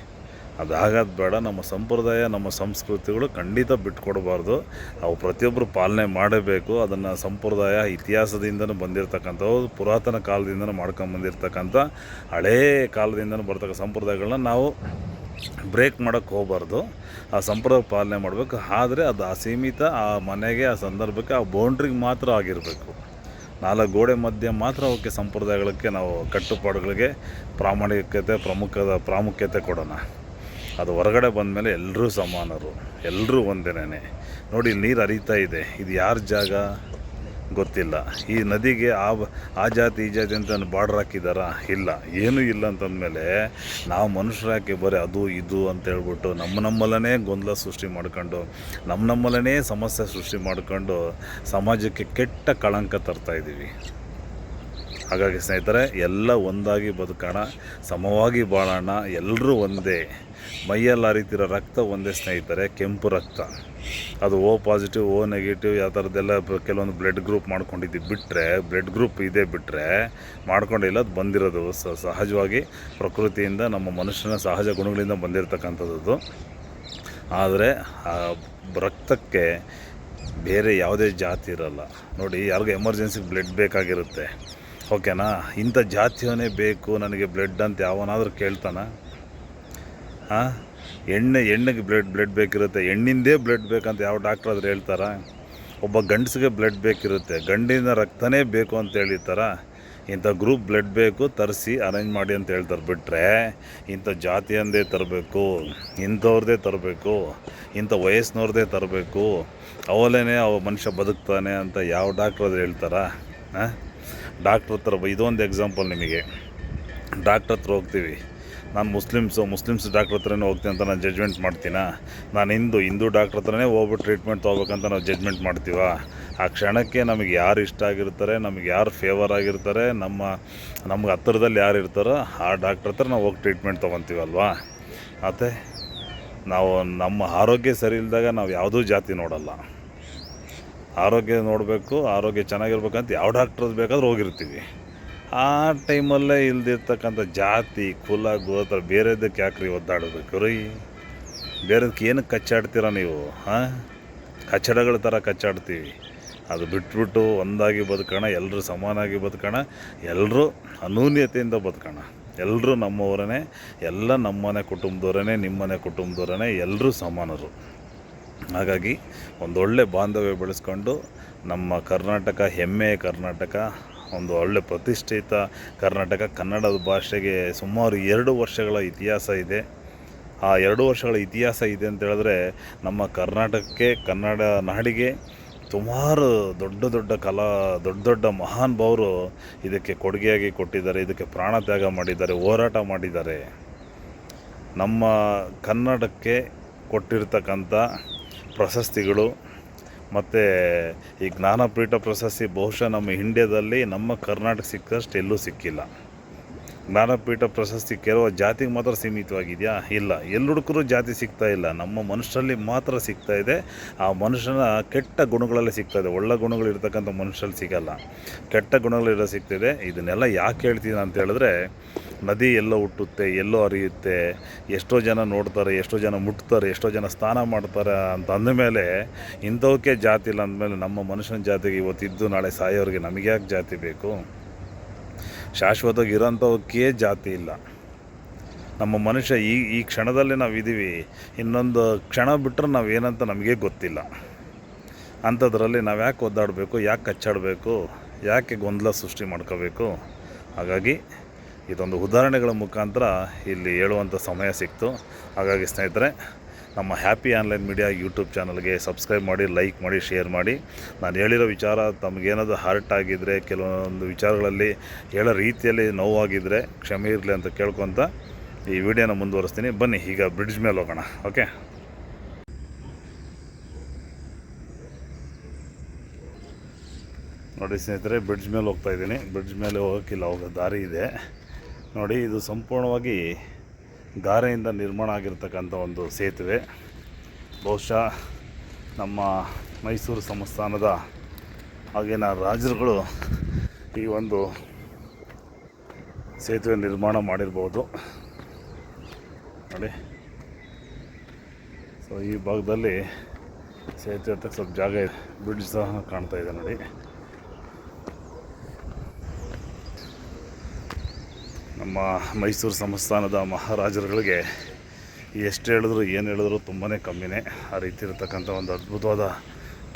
ಅದಾಗೋದು ಬೇಡ. ನಮ್ಮ ಸಂಪ್ರದಾಯ, ನಮ್ಮ ಸಂಸ್ಕೃತಿಗಳು ಖಂಡಿತ ಬಿಟ್ಕೊಡ್ಬಾರ್ದು. ಅವು ಪ್ರತಿಯೊಬ್ಬರು ಪಾಲನೆ ಮಾಡಬೇಕು. ಅದನ್ನು ಸಂಪ್ರದಾಯ ಇತಿಹಾಸದಿಂದನೂ ಬಂದಿರತಕ್ಕಂಥವು, ಪುರಾತನ ಕಾಲದಿಂದನೂ ಮಾಡ್ಕೊಂಬಂದಿರ್ತಕ್ಕಂಥ ಹಳೇ ಕಾಲದಿಂದನೂ ಬರ್ತಕ್ಕ ಸಂಪ್ರದಾಯಗಳನ್ನ ನಾವು ಬ್ರೇಕ್ ಮಾಡೋಕ್ಕೆ ಹೋಗಬಾರ್ದು. ಆ ಸಂಪ್ರದಾಯ ಪಾಲನೆ ಮಾಡಬೇಕು. ಆದರೆ ಅದು ಅಸೀಮಿತ, ಆ ಮನೆಗೆ, ಆ ಸಂದರ್ಭಕ್ಕೆ, ಆ ಬೌಂಡ್ರಿಗೆ ಮಾತ್ರ ಆಗಿರಬೇಕು. 4 ಗೋಡೆ ಮಧ್ಯೆ ಮಾತ್ರ ಅವಕ್ಕೆ ಸಂಪ್ರದಾಯಗಳಿಗೆ ನಾವು ಕಟ್ಟುಪಾಡುಗಳಿಗೆ ಪ್ರಾಮುಖ್ಯತೆ ಕೊಡೋಣ. ಅದು ಹೊರಗಡೆ ಬಂದಮೇಲೆ ಎಲ್ಲರೂ ಸಮಾನರು, ಎಲ್ಲರೂ ಒಂದೇನೇ. ನೋಡಿ, ನೀರು ಹರಿತಾ ಇದೆ. ಇದು ಯಾರ ಜಾಗ ಗೊತ್ತಿಲ್ಲ. ಈ ನದಿಗೆ ಆ ಜಾತಿ ಈ ಜಾತಿ ಅಂತ ಬಾರ್ಡ್ರ್ ಹಾಕಿದಾರಾ? ಇಲ್ಲ, ಏನೂ ಇಲ್ಲ. ಅಂತಂದಮೇಲೆ ನಾವು ಮನುಷ್ಯರಾಕಿ ಬರೀ ಅದು ಇದು ಅಂತ ಹೇಳ್ಬಿಟ್ಟು ನಮ್ಮಲ್ಲೇ ಗೊಂದಲ ಸೃಷ್ಟಿ ಮಾಡ್ಕೊಂಡು, ನಮ್ಮಲ್ಲೇ ಸಮಸ್ಯೆ ಸೃಷ್ಟಿ ಮಾಡ್ಕೊಂಡು ಸಮಾಜಕ್ಕೆ ಕೆಟ್ಟ ಕಳಂಕ ತರ್ತಾಯಿದ್ದೀವಿ. ಹಾಗಾಗಿ ಸ್ನೇಹಿತರೆ, ಎಲ್ಲ ಒಂದಾಗಿ ಬದುಕೋಣ, ಸಮವಾಗಿ ಬಾಳೋಣ, ಎಲ್ಲರೂ ಒಂದೇ. ಮೈಯಲ್ಲಿ ಹರಿತಿರೋ ರಕ್ತ ಒಂದೇ ಸ್ನೇಹಿತರೆ, ಕೆಂಪು ರಕ್ತ. ಅದು ಓ ಪಾಸಿಟಿವ್, ಓ ನೆಗೆಟಿವ್, ಯಾವ ಥರದ್ದೆಲ್ಲ ಕೆಲವೊಂದು ಬ್ಲಡ್ ಗ್ರೂಪ್ ಮಾಡ್ಕೊಂಡಿದ್ದು ಬಿಟ್ಟರೆ, ಬ್ಲಡ್ ಗ್ರೂಪ್ ಇದೆ ಬಿಟ್ಟರೆ ಮಾಡ್ಕೊಂಡಿಲ್ಲ. ಅದು ಬಂದಿರೋದು ಸಹಜವಾಗಿ ಪ್ರಕೃತಿಯಿಂದ, ನಮ್ಮ ಮನುಷ್ಯನ ಸಹಜ ಗುಣಗಳಿಂದ ಬಂದಿರತಕ್ಕಂಥದ್ದು. ಆದರೆ ಆ ರಕ್ತಕ್ಕೆ ಬೇರೆ ಯಾವುದೇ ಜಾತಿ ಇರಲ್ಲ. ನೋಡಿ, ಯಾರಿಗೂ ಎಮರ್ಜೆನ್ಸಿಗೆ ಬ್ಲಡ್ ಬೇಕಾಗಿರುತ್ತೆ, ಓಕೆನಾ? ಇಂಥ ಜಾತಿಯವನೇ ಬೇಕು ನನಗೆ ಬ್ಲಡ್ ಅಂತ ಯಾವನಾದರೂ ಕೇಳ್ತಾನ? ಎಣ್ಣೆಗೆ ಬ್ಲಡ್ ಬೇಕಿರುತ್ತೆ, ಹೆಣ್ಣಿಂದೇ ಬ್ಲಡ್ ಬೇಕಂತ ಯಾವ ಡಾಕ್ಟ್ರ್ ಆದರೂ ಹೇಳ್ತಾರ? ಒಬ್ಬ ಗಂಡಸಿಗೆ ಬ್ಲಡ್ ಬೇಕಿರುತ್ತೆ, ಗಂಡಿನ ರಕ್ತನೇ ಬೇಕು ಅಂತ ಹೇಳಿರ್ತಾರ? ಇಂಥ ಗ್ರೂಪ್ ಬ್ಲಡ್ ಬೇಕು, ತರಿಸಿ ಅರೇಂಜ್ ಮಾಡಿ ಅಂತ ಹೇಳ್ತಾರೆ. ಬಿಟ್ಟರೆ ಇಂಥ ಜಾತಿಯಂದೇ ತರಬೇಕು, ಇಂಥವ್ರದ್ದೇ ತರಬೇಕು, ಇಂಥ ವಯಸ್ಸಿನವ್ರದ್ದೇ ತರಬೇಕು, ಅವಲೇನೆ ಮನುಷ್ಯ ಬದುಕ್ತಾನೆ ಅಂತ ಯಾವ ಡಾಕ್ಟ್ರ್ ಆದರೂ ಹೇಳ್ತಾರ? ಡಾಕ್ಟ್ರ್ ಹತ್ರ ಇದೊಂದು ಎಕ್ಸಾಂಪಲ್ ನಿಮಗೆ. ಡಾಕ್ಟ್ರ್ ಹತ್ರ ಹೋಗ್ತೀವಿ, ನಾನು ಮುಸ್ಲಿಮ್ಸ್ ಡಾಕ್ಟ್ರ್ ಹತ್ರನೇ ಹೋಗ್ತೀನಿ ಅಂತ ನಾನು ಜಡ್ಜ್ಮೆಂಟ್ ಮಾಡ್ತೀನಾ? ನಾನು ಹಿಂದೂ ಡಾಕ್ಟ್ರ್ ಹತ್ರನೇ ಹೋಗ್ಬಿಟ್ಟು ಟ್ರೀಟ್ಮೆಂಟ್ ತೊಗೋಬೇಕಂತ ನಾವು ಜಡ್ಜ್ಮೆಂಟ್ ಮಾಡ್ತೀವ? ಆ ಕ್ಷಣಕ್ಕೆ ನಮಗೆ ಯಾರು ಇಷ್ಟ ಆಗಿರ್ತಾರೆ, ನಮಗೆ ಯಾರು ಫೇವರ್ ಆಗಿರ್ತಾರೆ, ನಮ್ಗೆ ಹತ್ತಿರದಲ್ಲಿ ಯಾರು ಇರ್ತಾರೋ ಆ ಡಾಕ್ಟ್ರ್ ಹತ್ರ ನಾವು ಹೋಗಿ ಟ್ರೀಟ್ಮೆಂಟ್ ತೊಗೊತೀವಲ್ವಾ? ಮತ್ತು ನಾವು ನಮ್ಮ ಆರೋಗ್ಯ ಸರಿ ಇಲ್ಲದಾಗ ನಾವು ಯಾವುದೂ ಜಾತಿ ನೋಡಲ್ಲ. ಆರೋಗ್ಯ ನೋಡಬೇಕು, ಆರೋಗ್ಯ ಚೆನ್ನಾಗಿರ್ಬೇಕಂತ ಯಾವ ಡಾಕ್ಟ್ರದ್ದು ಬೇಕಾದ್ರೂ ಹೋಗಿರ್ತೀವಿ. ಆ ಟೈಮಲ್ಲೇ ಇಲ್ದಿರ್ತಕ್ಕಂಥ ಜಾತಿ, ಕುಲ, ಗೋತ್ರ ಬೇರೆದಕ್ಕೆ ಯಾಕ್ರಿ ಒದ್ದಾಡಬೇಕು ರೀ? ಬೇರೆದಕ್ಕೆ ಏನಕ್ಕೆ ಕಚ್ಚಾಡ್ತೀರ ನೀವು? ಕಚ್ಚಡಗಳ ಥರ ಕಚ್ಚಾಡ್ತೀವಿ. ಅದು ಬಿಟ್ಬಿಟ್ಟು ಒಂದಾಗಿ ಬದುಕೋಣ, ಎಲ್ಲರೂ ಸಮಾನಾಗಿ ಬದುಕೋಣ, ಎಲ್ಲರೂ ಅನೂನ್ಯತೆಯಿಂದ ಬದುಕೋಣ. ಎಲ್ಲರೂ ನಮ್ಮವರೇ, ಎಲ್ಲ ನಮ್ಮನೆ ಕುಟುಂಬದವರೇ, ನಿಮ್ಮನೆ ಕುಟುಂಬದವರೇ, ಎಲ್ಲರೂ ಸಮಾನರು. ಹಾಗಾಗಿ ಒಂದೊಳ್ಳೆ ಬಾಂಧವ್ಯ ಬೆಳೆಸ್ಕೊಂಡು ನಮ್ಮ ಕರ್ನಾಟಕ, ಹೆಮ್ಮೆಯ ಕರ್ನಾಟಕ, ಒಂದು ಒಳ್ಳೆ ಪ್ರತಿಷ್ಠಿತ ಕರ್ನಾಟಕ, ಕನ್ನಡದ ಭಾಷೆಗೆ ಸುಮಾರು 2 ವರ್ಷಗಳ ಇತಿಹಾಸ ಇದೆ. ಆ 2 ವರ್ಷಗಳ ಇತಿಹಾಸ ಇದೆ ಅಂತ ಹೇಳಿದ್ರೆ, ನಮ್ಮ ಕರ್ನಾಟಕಕ್ಕೆ, ಕನ್ನಡ ನಾಡಿಗೆ ಸುಮಾರು ದೊಡ್ಡ ಮಹಾನ್ ಭಾವರು ಇದಕ್ಕೆ ಕೊಡುಗೆಯಾಗಿ ಕೊಟ್ಟಿದ್ದಾರೆ, ಇದಕ್ಕೆ ಪ್ರಾಣ ತ್ಯಾಗ ಮಾಡಿದ್ದಾರೆ, ಹೋರಾಟ ಮಾಡಿದ್ದಾರೆ. ನಮ್ಮ ಕನ್ನಡಕ್ಕೆ ಕೊಟ್ಟಿರ್ತಕ್ಕಂಥ ಪ್ರಶಸ್ತಿಗಳು ಮತ್ತು ಈ ಜ್ಞಾನಪೀಠ ಪ್ರಶಸ್ತಿ ಬಹುಶಃ ನಮ್ಮ ಇಂಡಿಯಾದಲ್ಲಿ, ನಮ್ಮ ಕರ್ನಾಟಕ ಸಿಕ್ಕಷ್ಟು ಎಲ್ಲೂ ಸಿಕ್ಕಿಲ್ಲ. ಜ್ಞಾನಪೀಠ ಪ್ರಶಸ್ತಿ ಕೆಲವು ಜಾತಿಗೆ ಮಾತ್ರ ಸೀಮಿತವಾಗಿದೆಯಾ? ಇಲ್ಲ, ಎಲ್ಲಿ ಹುಡುಕರು ಜಾತಿ ಸಿಗ್ತಾ ಇಲ್ಲ. ನಮ್ಮ ಮನುಷ್ಯರಲ್ಲಿ ಮಾತ್ರ ಸಿಗ್ತಾ ಇದೆ. ಆ ಮನುಷ್ಯನ ಕೆಟ್ಟ ಗುಣಗಳಲ್ಲಿ ಸಿಗ್ತಾ ಇದೆ. ಒಳ್ಳೆ ಗುಣಗಳು ಇರ್ತಕ್ಕಂಥ ಮನುಷ್ಯರಲ್ಲಿ ಸಿಗಲ್ಲ, ಕೆಟ್ಟ ಗುಣಗಳಿರೋ ಸಿಗ್ತಿದೆ. ಇದನ್ನೆಲ್ಲ ಯಾಕೆ ಹೇಳ್ತೀನಿ ಅಂತ ಹೇಳಿದ್ರೆ, ನದಿ ಎಲ್ಲೋ ಹುಟ್ಟುತ್ತೆ, ಎಲ್ಲೋ ಹರಿಯುತ್ತೆ, ಎಷ್ಟೋ ಜನ ನೋಡ್ತಾರೆ, ಎಷ್ಟೋ ಜನ ಮುಟ್ತಾರೆ, ಎಷ್ಟೋ ಜನ ಸ್ನಾನ ಮಾಡ್ತಾರೆ ಅಂತ ಅಂದಮೇಲೆ ಇಂಥವಕ್ಕೆ ಜಾತಿ ಇಲ್ಲ ಅಂದಮೇಲೆ, ನಮ್ಮ ಮನುಷ್ಯನ ಜಾತಿಗೆ ಇವತ್ತಿದ್ದು ನಾಳೆ ಸಾಯೋರಿಗೆ ನಮಗೆ ಯಾಕೆ ಜಾತಿ ಬೇಕು? ಶಾಶ್ವತವಾಗಿ ಇರೋಂಥವಕ್ಕೆ ಜಾತಿ ಇಲ್ಲ. ನಮ್ಮ ಮನುಷ್ಯ ಈ ಕ್ಷಣದಲ್ಲಿ ನಾವಿದ್ದೀವಿ, ಇನ್ನೊಂದು ಕ್ಷಣ ಬಿಟ್ಟರೆ ನಾವು ಏನಂತ ನಮಗೆ ಗೊತ್ತಿಲ್ಲ. ಅಂಥದ್ರಲ್ಲಿ ನಾವು ಯಾಕೆ ಒದ್ದಾಡಬೇಕು, ಯಾಕೆ ಕಚ್ಚಾಡಬೇಕು, ಯಾಕೆ ಗೊಂದಲ ಸೃಷ್ಟಿ ಮಾಡ್ಕೋಬೇಕು? ಹಾಗಾಗಿ ಇದೊಂದು ಉದಾಹರಣೆಗಳ ಮುಖಾಂತರ ಇಲ್ಲಿ ಹೇಳುವಂಥ ಸಮಯ ಸಿಕ್ತು. ಹಾಗಾಗಿ ಸ್ನೇಹಿತರೆ, ನಮ್ಮ ಹ್ಯಾಪಿ ಆನ್ಲೈನ್ ಮೀಡಿಯಾ ಯೂಟ್ಯೂಬ್ ಚಾನಲ್ಗೆ ಸಬ್ಸ್ಕ್ರೈಬ್ ಮಾಡಿ, ಲೈಕ್ ಮಾಡಿ, ಶೇರ್ ಮಾಡಿ. ನಾನು ಹೇಳಿರೋ ವಿಚಾರ ತಮಗೇನಾದರೂ ಹರ್ಟ್ ಆಗಿದ್ದರೆ, ಕೆಲವೊಂದು ವಿಚಾರಗಳಲ್ಲಿ ಹೇಳೋ ರೀತಿಯಲ್ಲಿ ನೋವಾಗಿದ್ದರೆ ಕ್ಷಮೆ ಇರಲಿ ಅಂತ ಕೇಳ್ಕೊತ ಈ ವಿಡಿಯೋನ ಮುಂದುವರಿಸ್ತೀನಿ. ಬನ್ನಿ ಈಗ ಬ್ರಿಡ್ಜ್ ಮೇಲೆ ಹೋಗೋಣ. ಓಕೆ, ನೋಡಿ ಸ್ನೇಹಿತರೆ, ಬ್ರಿಡ್ಜ್ ಮೇಲೆ ಹೋಗ್ತಾ ಇದ್ದೀನಿ. ಬ್ರಿಡ್ಜ್ ಮೇಲೆ ಹೋಗೋಕ್ಕಿಲ್ಲ, ಹೋಗೋ ದಾರಿ ಇದೆ ನೋಡಿ. ಇದು ಸಂಪೂರ್ಣವಾಗಿ ಗಾರೆಯಿಂದ ನಿರ್ಮಾಣ ಆಗಿರ್ತಕ್ಕಂಥ ಒಂದು ಸೇತುವೆ. ಬಹುಶಃ ನಮ್ಮ ಮೈಸೂರು ಸಂಸ್ಥಾನದ ಆಗಿನ ರಾಜರುಗಳು ಈ ಒಂದು ಸೇತುವೆ ನಿರ್ಮಾಣ ಮಾಡಿರ್ಬೋದು ನೋಡಿ. ಸೊ ಈ ಭಾಗದಲ್ಲಿ ಸೇತುವೆ ಹತ್ತಕ್ಕೆ ಸ್ವಲ್ಪ ಜಾಗ ಇದೆ, ಬ್ರಿಡ್ಜ್ ಸಹ ಕಾಣ್ತಾ ಇದೆ ನೋಡಿ. ನಮ್ಮ ಮೈಸೂರು ಸಂಸ್ಥಾನದ ಮಹಾರಾಜರುಗಳಿಗೆ ಎಷ್ಟು ಹೇಳಿದ್ರು ಏನು ಹೇಳಿದ್ರು ತುಂಬಾ ಕಮ್ಮಿನೇ. ಆ ರೀತಿ ಇರತಕ್ಕಂಥ ಒಂದು ಅದ್ಭುತವಾದ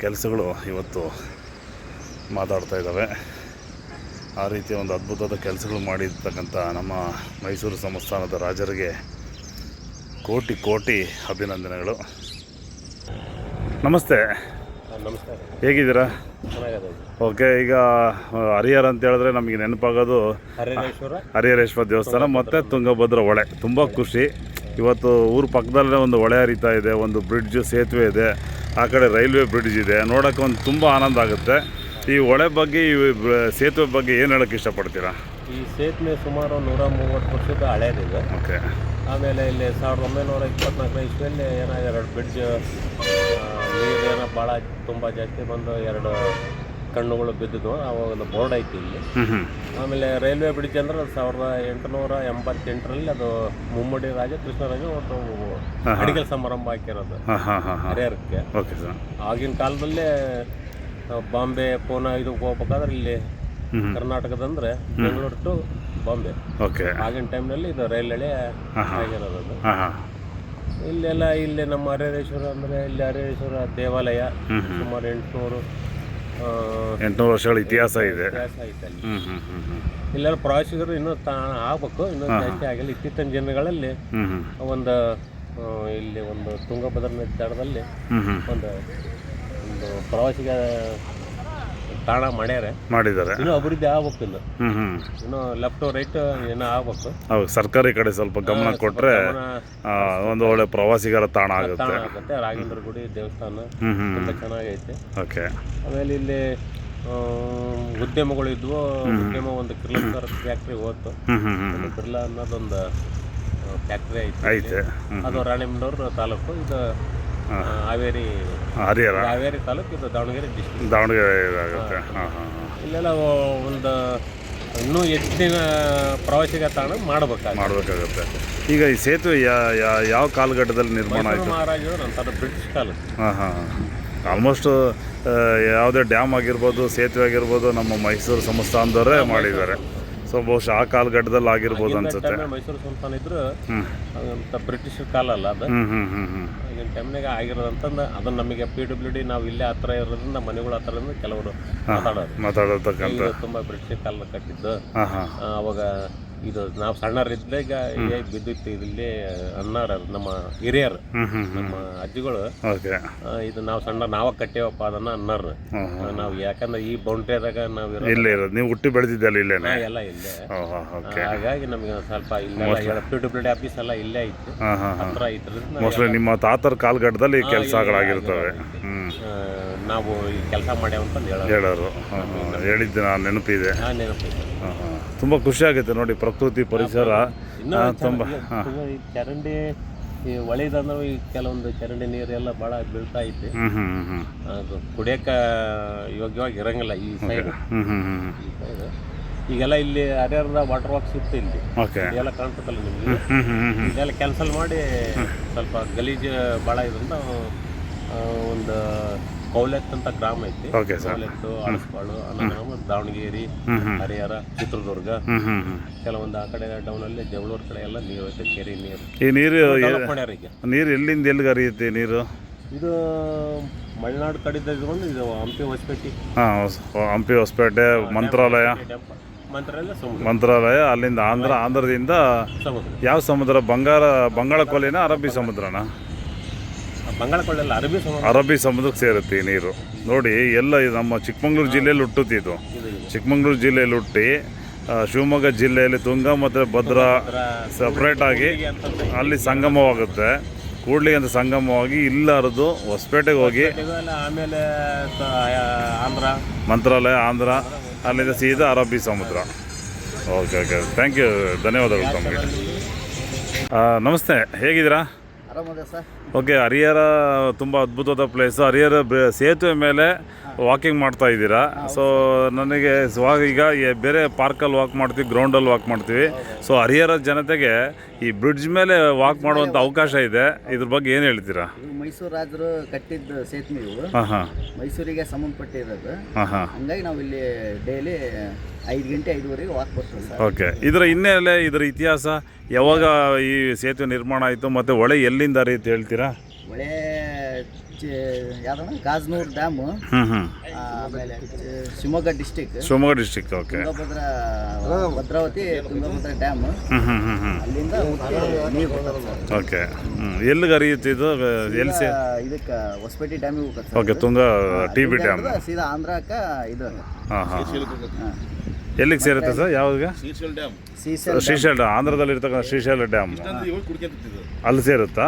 ಕೆಲಸಗಳು ಇವತ್ತು ಮಾತಾಡ್ತಾ ಇದ್ದಾವೆ. ಆ ರೀತಿಯ ಒಂದು ಅದ್ಭುತವಾದ ಕೆಲಸಗಳು ಮಾಡಿರ್ತಕ್ಕಂಥ ನಮ್ಮ ಮೈಸೂರು ಸಂಸ್ಥಾನದ ರಾಜರಿಗೆ ಕೋಟಿ ಕೋಟಿ ಅಭಿನಂದನೆಗಳು. ನಮಸ್ತೆ. ನಮಸ್ಕಾರ, ಹೇಗಿದ್ದೀರಾ? ಚೆನ್ನಾಗಿದೆ. ಓಕೆ, ಈಗ ಹರಿಹರ ಅಂತ ಹೇಳಿದ್ರೆ ನಮಗೆ ನೆನಪಾಗೋದು ಹರಿಹರೇಶ್ವರ ದೇವಸ್ಥಾನ ಮತ್ತು ತುಂಗಭದ್ರಾ ಹೊಳೆ. ತುಂಬ ಖುಷಿ. ಇವತ್ತು ಊರ ಪಕ್ಕದಲ್ಲೇ ಒಂದು ಹೊಳೆ ಹರಿತಾ ಇದೆ, ಒಂದು ಬ್ರಿಡ್ಜ್ ಸೇತುವೆ ಇದೆ, ಆ ಕಡೆ ರೈಲ್ವೆ ಬ್ರಿಡ್ಜ್ ಇದೆ. ನೋಡೋಕ್ಕೆ ಒಂದು ತುಂಬ ಆನಂದ ಆಗುತ್ತೆ. ಈ ಹೊಳೆ ಬಗ್ಗೆ ಈ ಸೇತುವೆ ಬಗ್ಗೆ ಏನು ಹೇಳೋಕ್ಕೆ ಇಷ್ಟಪಡ್ತೀರಾ? ಈ ಸೇತುವೆ ಸುಮಾರು 130 ವರ್ಷದ ಹಳೇದಿದೆ. ಓಕೆ. ಆಮೇಲೆ ಇಲ್ಲಿ 1924 ಇಸ್ವಿಯಲ್ಲಿ ಏನೋ 2 ಬ್ರಿಡ್ಜ್ ನೀರೇನೋ ಭಾಳ ತುಂಬ ಜಾಸ್ತಿ ಬಂದು 2 ಕಣ್ಣುಗಳು ಬಿದ್ದಿದ್ವು. ಅವಾಗ ಒಂದು ಬೋರ್ಡ್ ಐತಿ ಇಲ್ಲಿ. ಆಮೇಲೆ ರೈಲ್ವೆ ಬ್ರಿಡ್ಜ್ ಅಂದ್ರೆ 1888ರಲ್ಲಿ ಅದು ಮುಮ್ಮಡಿ ರಾಜ ಕೃಷ್ಣರಾಜ ಒಂದು ಅಡಿಗೆ ಸಮಾರಂಭ ಹಾಕಿರೋದು ಹರಿಹರಕ್ಕೆ. Okay sir. ಆಗಿನ ಕಾಲದಲ್ಲೇ ಬಾಂಬೆ ಪೂನಾ ಇದಕ್ಕೆ ಹೋಗ್ಬೇಕಾದ್ರೆ ಇಲ್ಲಿ ಕರ್ನಾಟಕದಂದ್ರೆ ಬೆಂಗಳೂರು ಟು ಬಾಂಬೆ. ಓಕೆ. ಆಗಿನ ಟೈಮ್ನಲ್ಲಿ ಇದು ರೈಲ್ ಹಳಿ ಆಗಿರೋದು. ಇಲ್ಲೆಲ್ಲ ಇಲ್ಲಿ ನಮ್ಮ ಹರಿಹರೇಶ್ವರ ಅಂದರೆ ಇಲ್ಲಿ ಹರಿಹರೇಶ್ವರ ದೇವಾಲಯ ಸುಮಾರು 800 ವರ್ಷಗಳ ಇತಿಹಾಸ ಇದೆ. ಇತಿಹಾಸ ಐತೆ ಅಲ್ಲಿ. ಇಲ್ಲೆಲ್ಲ ಪ್ರವಾಸಿಗರು ಇನ್ನೂ ಆಗ್ಬೇಕು, ಇನ್ನೂ ಜಾಸ್ತಿ ಆಗಿಲ್ಲ. ಇತ್ತೀಚಿನ ದಿನಗಳಲ್ಲಿ ಒಂದು ಇಲ್ಲಿ ಒಂದು ತುಂಗಭದ್ರಾ ನದಿ ದಡದಲ್ಲಿ ಒಂದು ಪ್ರವಾಸಿಗ ತಾಣ ಮಾಡಿದ್ದಾರೆ. ಇನ್ನೂ ಅಭಿವೃದ್ಧಿ ಆಗ್ಬೇಕು. ಇನ್ನು ಲೆಫ್ಟ್ ರೈಟ್ ಏನೋ ಆಗ್ಬೇಕು. ಹೌದು, ಸರ್ಕಾರಿ ಕಡೆ ಸ್ವಲ್ಪ ಗಮನ ಕೊಟ್ಟರೆ ಒಂದು ಒಳ್ಳೆ ಪ್ರವಾಸಿಗರ ತಾಣ ಆಗುತ್ತೆ. ರಾಘೇಂದ್ರ ಗುಡಿ ದೇವಸ್ಥಾನ ತುಂಬ ಚೆನ್ನಾಗೈತೆ. ಓಕೆ. ಆಮೇಲೆ ಇಲ್ಲಿ ಉದ್ಯಮಗಳು ಇದ್ವು. ಉದ್ಯಮ ಒಂದು ಕಿರ್ಲೋಸ್ಕರ್ ಫ್ಯಾಕ್ಟ್ರಿ ಹೋಯ್ತು. ಬಿರ್ಲಾ ಅನ್ನೋದೊಂದು ಫ್ಯಾಕ್ಟ್ರಿ ಐತೆ. ಅದು ರಾಣಿಬೆನ್ನೂರು ತಾಲೂಕು. ಇದು ಹಾವೇರಿ ತಾಲೂಕು. ಇದು ದಾವಣಗೆರೆ ಡಿಸ್ಟ್ರಿಕ್ಟ್. ಆಗುತ್ತೆ. ಇಲ್ಲೆಲ್ಲ ಒಂದು ಇನ್ನೂ ಹೆಚ್ಚಿನ ಪ್ರವಾಸಿಗ ತಾಣ ಮಾಡಬೇಕಾಗುತ್ತೆ. ಈಗ ಈ ಸೇತುವೆ ಯಾವ ಕಾಲಘಟ್ಟದಲ್ಲಿ ನಿರ್ಮಾಣ ಆಯಿತು? ಮಹಾರಾಜರು ನಂತರ ಬ್ರಿಟಿಷ್ ಕಾಲ. ಆಲ್ಮೋಸ್ಟ್ ಯಾವುದೇ ಡ್ಯಾಮ್ ಆಗಿರ್ಬೋದು, ಸೇತುವೆ ಆಗಿರ್ಬೋದು, ನಮ್ಮ ಮೈಸೂರು ಸಂಸ್ಥಾನದವರೇ ಮಾಡಿದ್ದಾರೆ. ಸೊ ಬಹುಶಃ ಆ ಕಾಲಘಟ್ಟದಲ್ಲಿ ಆಗಿರ್ಬೋದು ಅನ್ಸುತ್ತೆ. ಮೈಸೂರು ಸಂಸ್ಥಾನ ಇದ್ರು ಅಂತ ಬ್ರಿಟಿಷ್ ಕಾಲ ಅಲ್ಲ ಅದು. ಆಗಿನ ಟೈಮ್ನಾಗ ಆಗಿರೋದಂತಂದು ಅದನ್ನ ನಮಗೆ PWD ನಾವು ಇಲ್ಲೇ ಹತ್ರ ಇರೋದ್ರಿಂದ ಮನೆಗಳ ಹತ್ರ ಕೆಲವರು ಮಾತಾಡತಕ್ಕಂಥ ತುಂಬ ಬ್ರಿಟಿಷ್ ಕಾಲ ಕಟ್ಟಿದ್ದು. ಅವಾಗ ಇದು ನಾವು ಸಣ್ಣರಿದ್ದಾಗ ಬಿದ್ದಿತ್ತು ಇಲ್ಲಿ ಅನ್ನಾರ ನಮ್ಮ ಹಿರಿಯರು, ನಮ್ಮ ಅಜ್ಜಿಗಳು. ಇದು ನಾವು ನಾವ ಕಟ್ಟೇವಪ್ಪ ಅದನ್ನ ಅನ್ನಾರ. ನಾವು ಯಾಕಂದ್ರೆ ಈ ಬೌಂಡ್ರಿಯಾದಾಗ ನಾವು ಇರೋದು. ನೀವು ಹುಟ್ಟಿ ಬೆಳೆದಿದ್ದಲ್ಲ ಇಲ್ಲೇ? ಎಲ್ಲ ಇಲ್ಲೇ. ಹಾಗಾಗಿ ನಮಗೆ ಸ್ವಲ್ಪ ಇಲ್ಲೆಲ್ಲ PWD ಆಫೀಸ್ ಎಲ್ಲ ಇಲ್ಲೇ ಐತಿ, ಹತ್ರ ಐತ್ರಿಂದ ಮೋಸ್ಟ್ಲಿ ನಿಮ್ಮ ತಾತರ ಕಾಲಘಟ್ಟದಲ್ಲಿ ಕೆಲಸಗಳಾಗಿರ್ತವೆ. ನಾವು ಈ ಕೆಲಸ ಮಾಡ್ಯಾವಂತಂದು ಹೇಳೋರು ಹೇಳಿದ್ದು ನಾನು ನೆನಪಿದೆ. ತುಂಬ ಖುಷಿ ಆಗುತ್ತೆ ನೋಡಿ, ಪ್ರಕೃತಿ ಪರಿಸರ ತುಂಬ. ಚರಂಡಿ ಹೊಳೆದಂದ್ರೆ ಈ ಕೆಲವೊಂದು ಚರಂಡಿ ನೀರೆಲ್ಲ ಭಾಳ ಬೀಳ್ತಾ ಐತಿ. ಅದು ಕುಡಿಯೋಕೆ ಯೋಗ್ಯವಾಗಿ ಇರಂಗಿಲ್ಲ ಈ ಸೈಡ್. ಈಗೆಲ್ಲ ಇಲ್ಲಿ ಹರಿಹರದ ವಾಟರ್ ವಾಕ್ಸ್ ಇತ್ತು ಇಲ್ಲಿ, ಇದೆಲ್ಲ ಕಾಣ್ತದಲ್ಲ ನಿಮಗೆ. ಇದೆಲ್ಲ ಕ್ಯಾನ್ಸಲ್ ಮಾಡಿ ಸ್ವಲ್ಪ ಗಲೀಜು ಭಾಳ ಇದರಿಂದ ಒಂದು ಕೌಲೆತ್ ಅಂತ ಗ್ರಾಮ ಐತಿ. ಕೌಲೆತ್ತು, ಅಳಸ್ಪಾಳು, ಅನ್ನಗ್ರಾಮ, ದಾವಣಗೆರೆ, ಹರಿಹರ, ಚಿತ್ರದುರ್ಗ, ಕೆಲವೊಂದು ಆ ಕಡೆ ಡೌನ್ ಅಲ್ಲಿ ಜಗಳೂರು ಕಡೆ ಎಲ್ಲ ನೀರು ಐತೆ, ಕೆರೆ ನೀರು. ಈ ನೀರು ಎಲ್ಲಿಂದ ಎಲ್ಲಿಗೆ ಹರಿಯುತ್ತೆ ನೀರು? ಇದು ಮಲೆನಾಡು ಕಡೆಯಿಂದ ಇದ್ಕೊಂಡು ಇದು ಹಂಪಿ ಹೊಸಪೇಟೆ. ಹಂಪಿ ಹೊಸಪೇಟೆ, ಮಂತ್ರಾಲಯ, ಅಲ್ಲಿಂದ ಆಂಧ್ರದಿಂದ ಯಾವ ಸಮುದ್ರ? ಬಂಗಾಳ ಕೊಲ್ಲಿನ ಅರಬ್ಬಿ ಸಮುದ್ರನ? ಅರಬ್ಬಿ ಸಮುದ್ರಕ್ಕೆ ಸೇರುತ್ತೆ ಈ ನೀರು. ನೋಡಿ, ಎಲ್ಲ ನಮ್ಮ ಚಿಕ್ಕಮಂಗ್ಳೂರು ಜಿಲ್ಲೆಯಲ್ಲಿ ಹುಟ್ಟುತ್ತಿದ್ದು. ಚಿಕ್ಕಮಂಗ್ಳೂರು ಜಿಲ್ಲೆಯಲ್ಲಿ ಹುಟ್ಟಿ ಶಿವಮೊಗ್ಗ ಜಿಲ್ಲೆಯಲ್ಲಿ ತುಂಗ ಮತ್ತು ಭದ್ರಾ ಸಪ್ರೇಟಾಗಿ ಅಲ್ಲಿ ಸಂಗಮವಾಗುತ್ತೆ. ಕೂಡ್ಲಿಗೆ ಅಂತ ಸಂಗಮವಾಗಿ ಇಲ್ಲ ಹರಿದು ಹೊಸಪೇಟೆಗೆ ಹೋಗಿ ಆಮೇಲೆ ಮಂತ್ರಾಲಯ, ಆಂಧ್ರ, ಅಲ್ಲಿಂದ ಸೀದಾ ಅರಬ್ಬಿ ಸಮುದ್ರ. ಓಕೆ. ಥ್ಯಾಂಕ್ ಯು, ಧನ್ಯವಾದಗಳು ತಮಗೆ. ನಮಸ್ತೆ, ಹೇಗಿದ್ದೀರಾ? ಓಕೆ. ಹರಿಹರ ತುಂಬ ಅದ್ಭುತವಾದ ಪ್ಲೇಸು. ಹರಿಹರ ಸೇತುವೆ ಮೇಲೆ ವಾಕಿಂಗ್ ಮಾಡ್ತಾ ಇದ್ದೀರಾ. ಸೊ ನನಗೆ ಈಗ ಬೇರೆ ಪಾರ್ಕಲ್ಲಿ ವಾಕ್ ಮಾಡ್ತೀವಿ, ಗ್ರೌಂಡಲ್ಲಿ ವಾಕ್ ಮಾಡ್ತೀವಿ. ಸೊ ಹರಿಹರ ಜನತೆಗೆ ಈ ಬ್ರಿಡ್ಜ್ ಮೇಲೆ ವಾಕ್ ಮಾಡುವಂಥ ಅವಕಾಶ ಇದೆ. ಇದ್ರ ಬಗ್ಗೆ ಏನು ಹೇಳ್ತೀರಾ? ಮೈಸೂರು ರಾಜರು ಕಟ್ಟಿದ್ದ ಸೇತುವೆ ಇವು. ಮೈಸೂರಿಗೆ ಸಂಬಂಧಪಟ್ಟಿರೋದು. ಹಂಗಾಗಿ ನಾವು ಇಲ್ಲಿ ಡೈಲಿ 5 ಗಂಟೆ 5:30 ವಾಕ್ ಬರ್ತೀವಿ ಸರ್. ಓಕೆ. ಇದರ ಹಿನ್ನೆಲೆ, ಇದರ ಇತಿಹಾಸ, ಯಾವಾಗ ಈ ಸೇತುವೆ ನಿರ್ಮಾಣ ಆಯಿತು ಮತ್ತು ಹೊಳೆ ಎಲ್ಲಿಂದ ಹರಿಯುತ್ತೆ ಹೇಳ್ತೀರಾ? ಹೊಳೆ ಯಾವ್ದಣ್ಣ? ಗಾಜನೂರು ಡ್ಯಾಮು, ಆಮೇಲೆ Shivamogga district. Okay. Bhadravati Tungabhadra dam, ಅಲ್ಲಿಂದ ನೀರು ಬರ್ತದೆ. ಓಕೆ. ಎಲ್ಲಿಗೆ ಹರಿಯುತ್ತೆ ಇದು? ಇದಕ್ಕೆ ಹೊಸಪೇಟೆ ಡ್ಯಾಮಿಗೆ ಹೋಗುತ್ತೆ. ಓಕೆ. ತುಂಗ TB ಡ್ಯಾಮ್ ಸೀದಾ ಆಂಧ್ರಕ್ಕೆ ಇದು. ಎಲ್ಲಿಗೆ ಸೇರುತ್ತೆ ಸರ್? ಯಾವಾಗ? ಶ್ರೀಶೈಲ ಡ್ಯಾಮ್, ಆಂಧ್ರದಲ್ಲಿ ಇರ್ತಕ್ಕಂಥ ಶ್ರೀಶೈಲ ಡ್ಯಾಮ್ ಅಲ್ಲಿ ಸೇರುತ್ತಾ?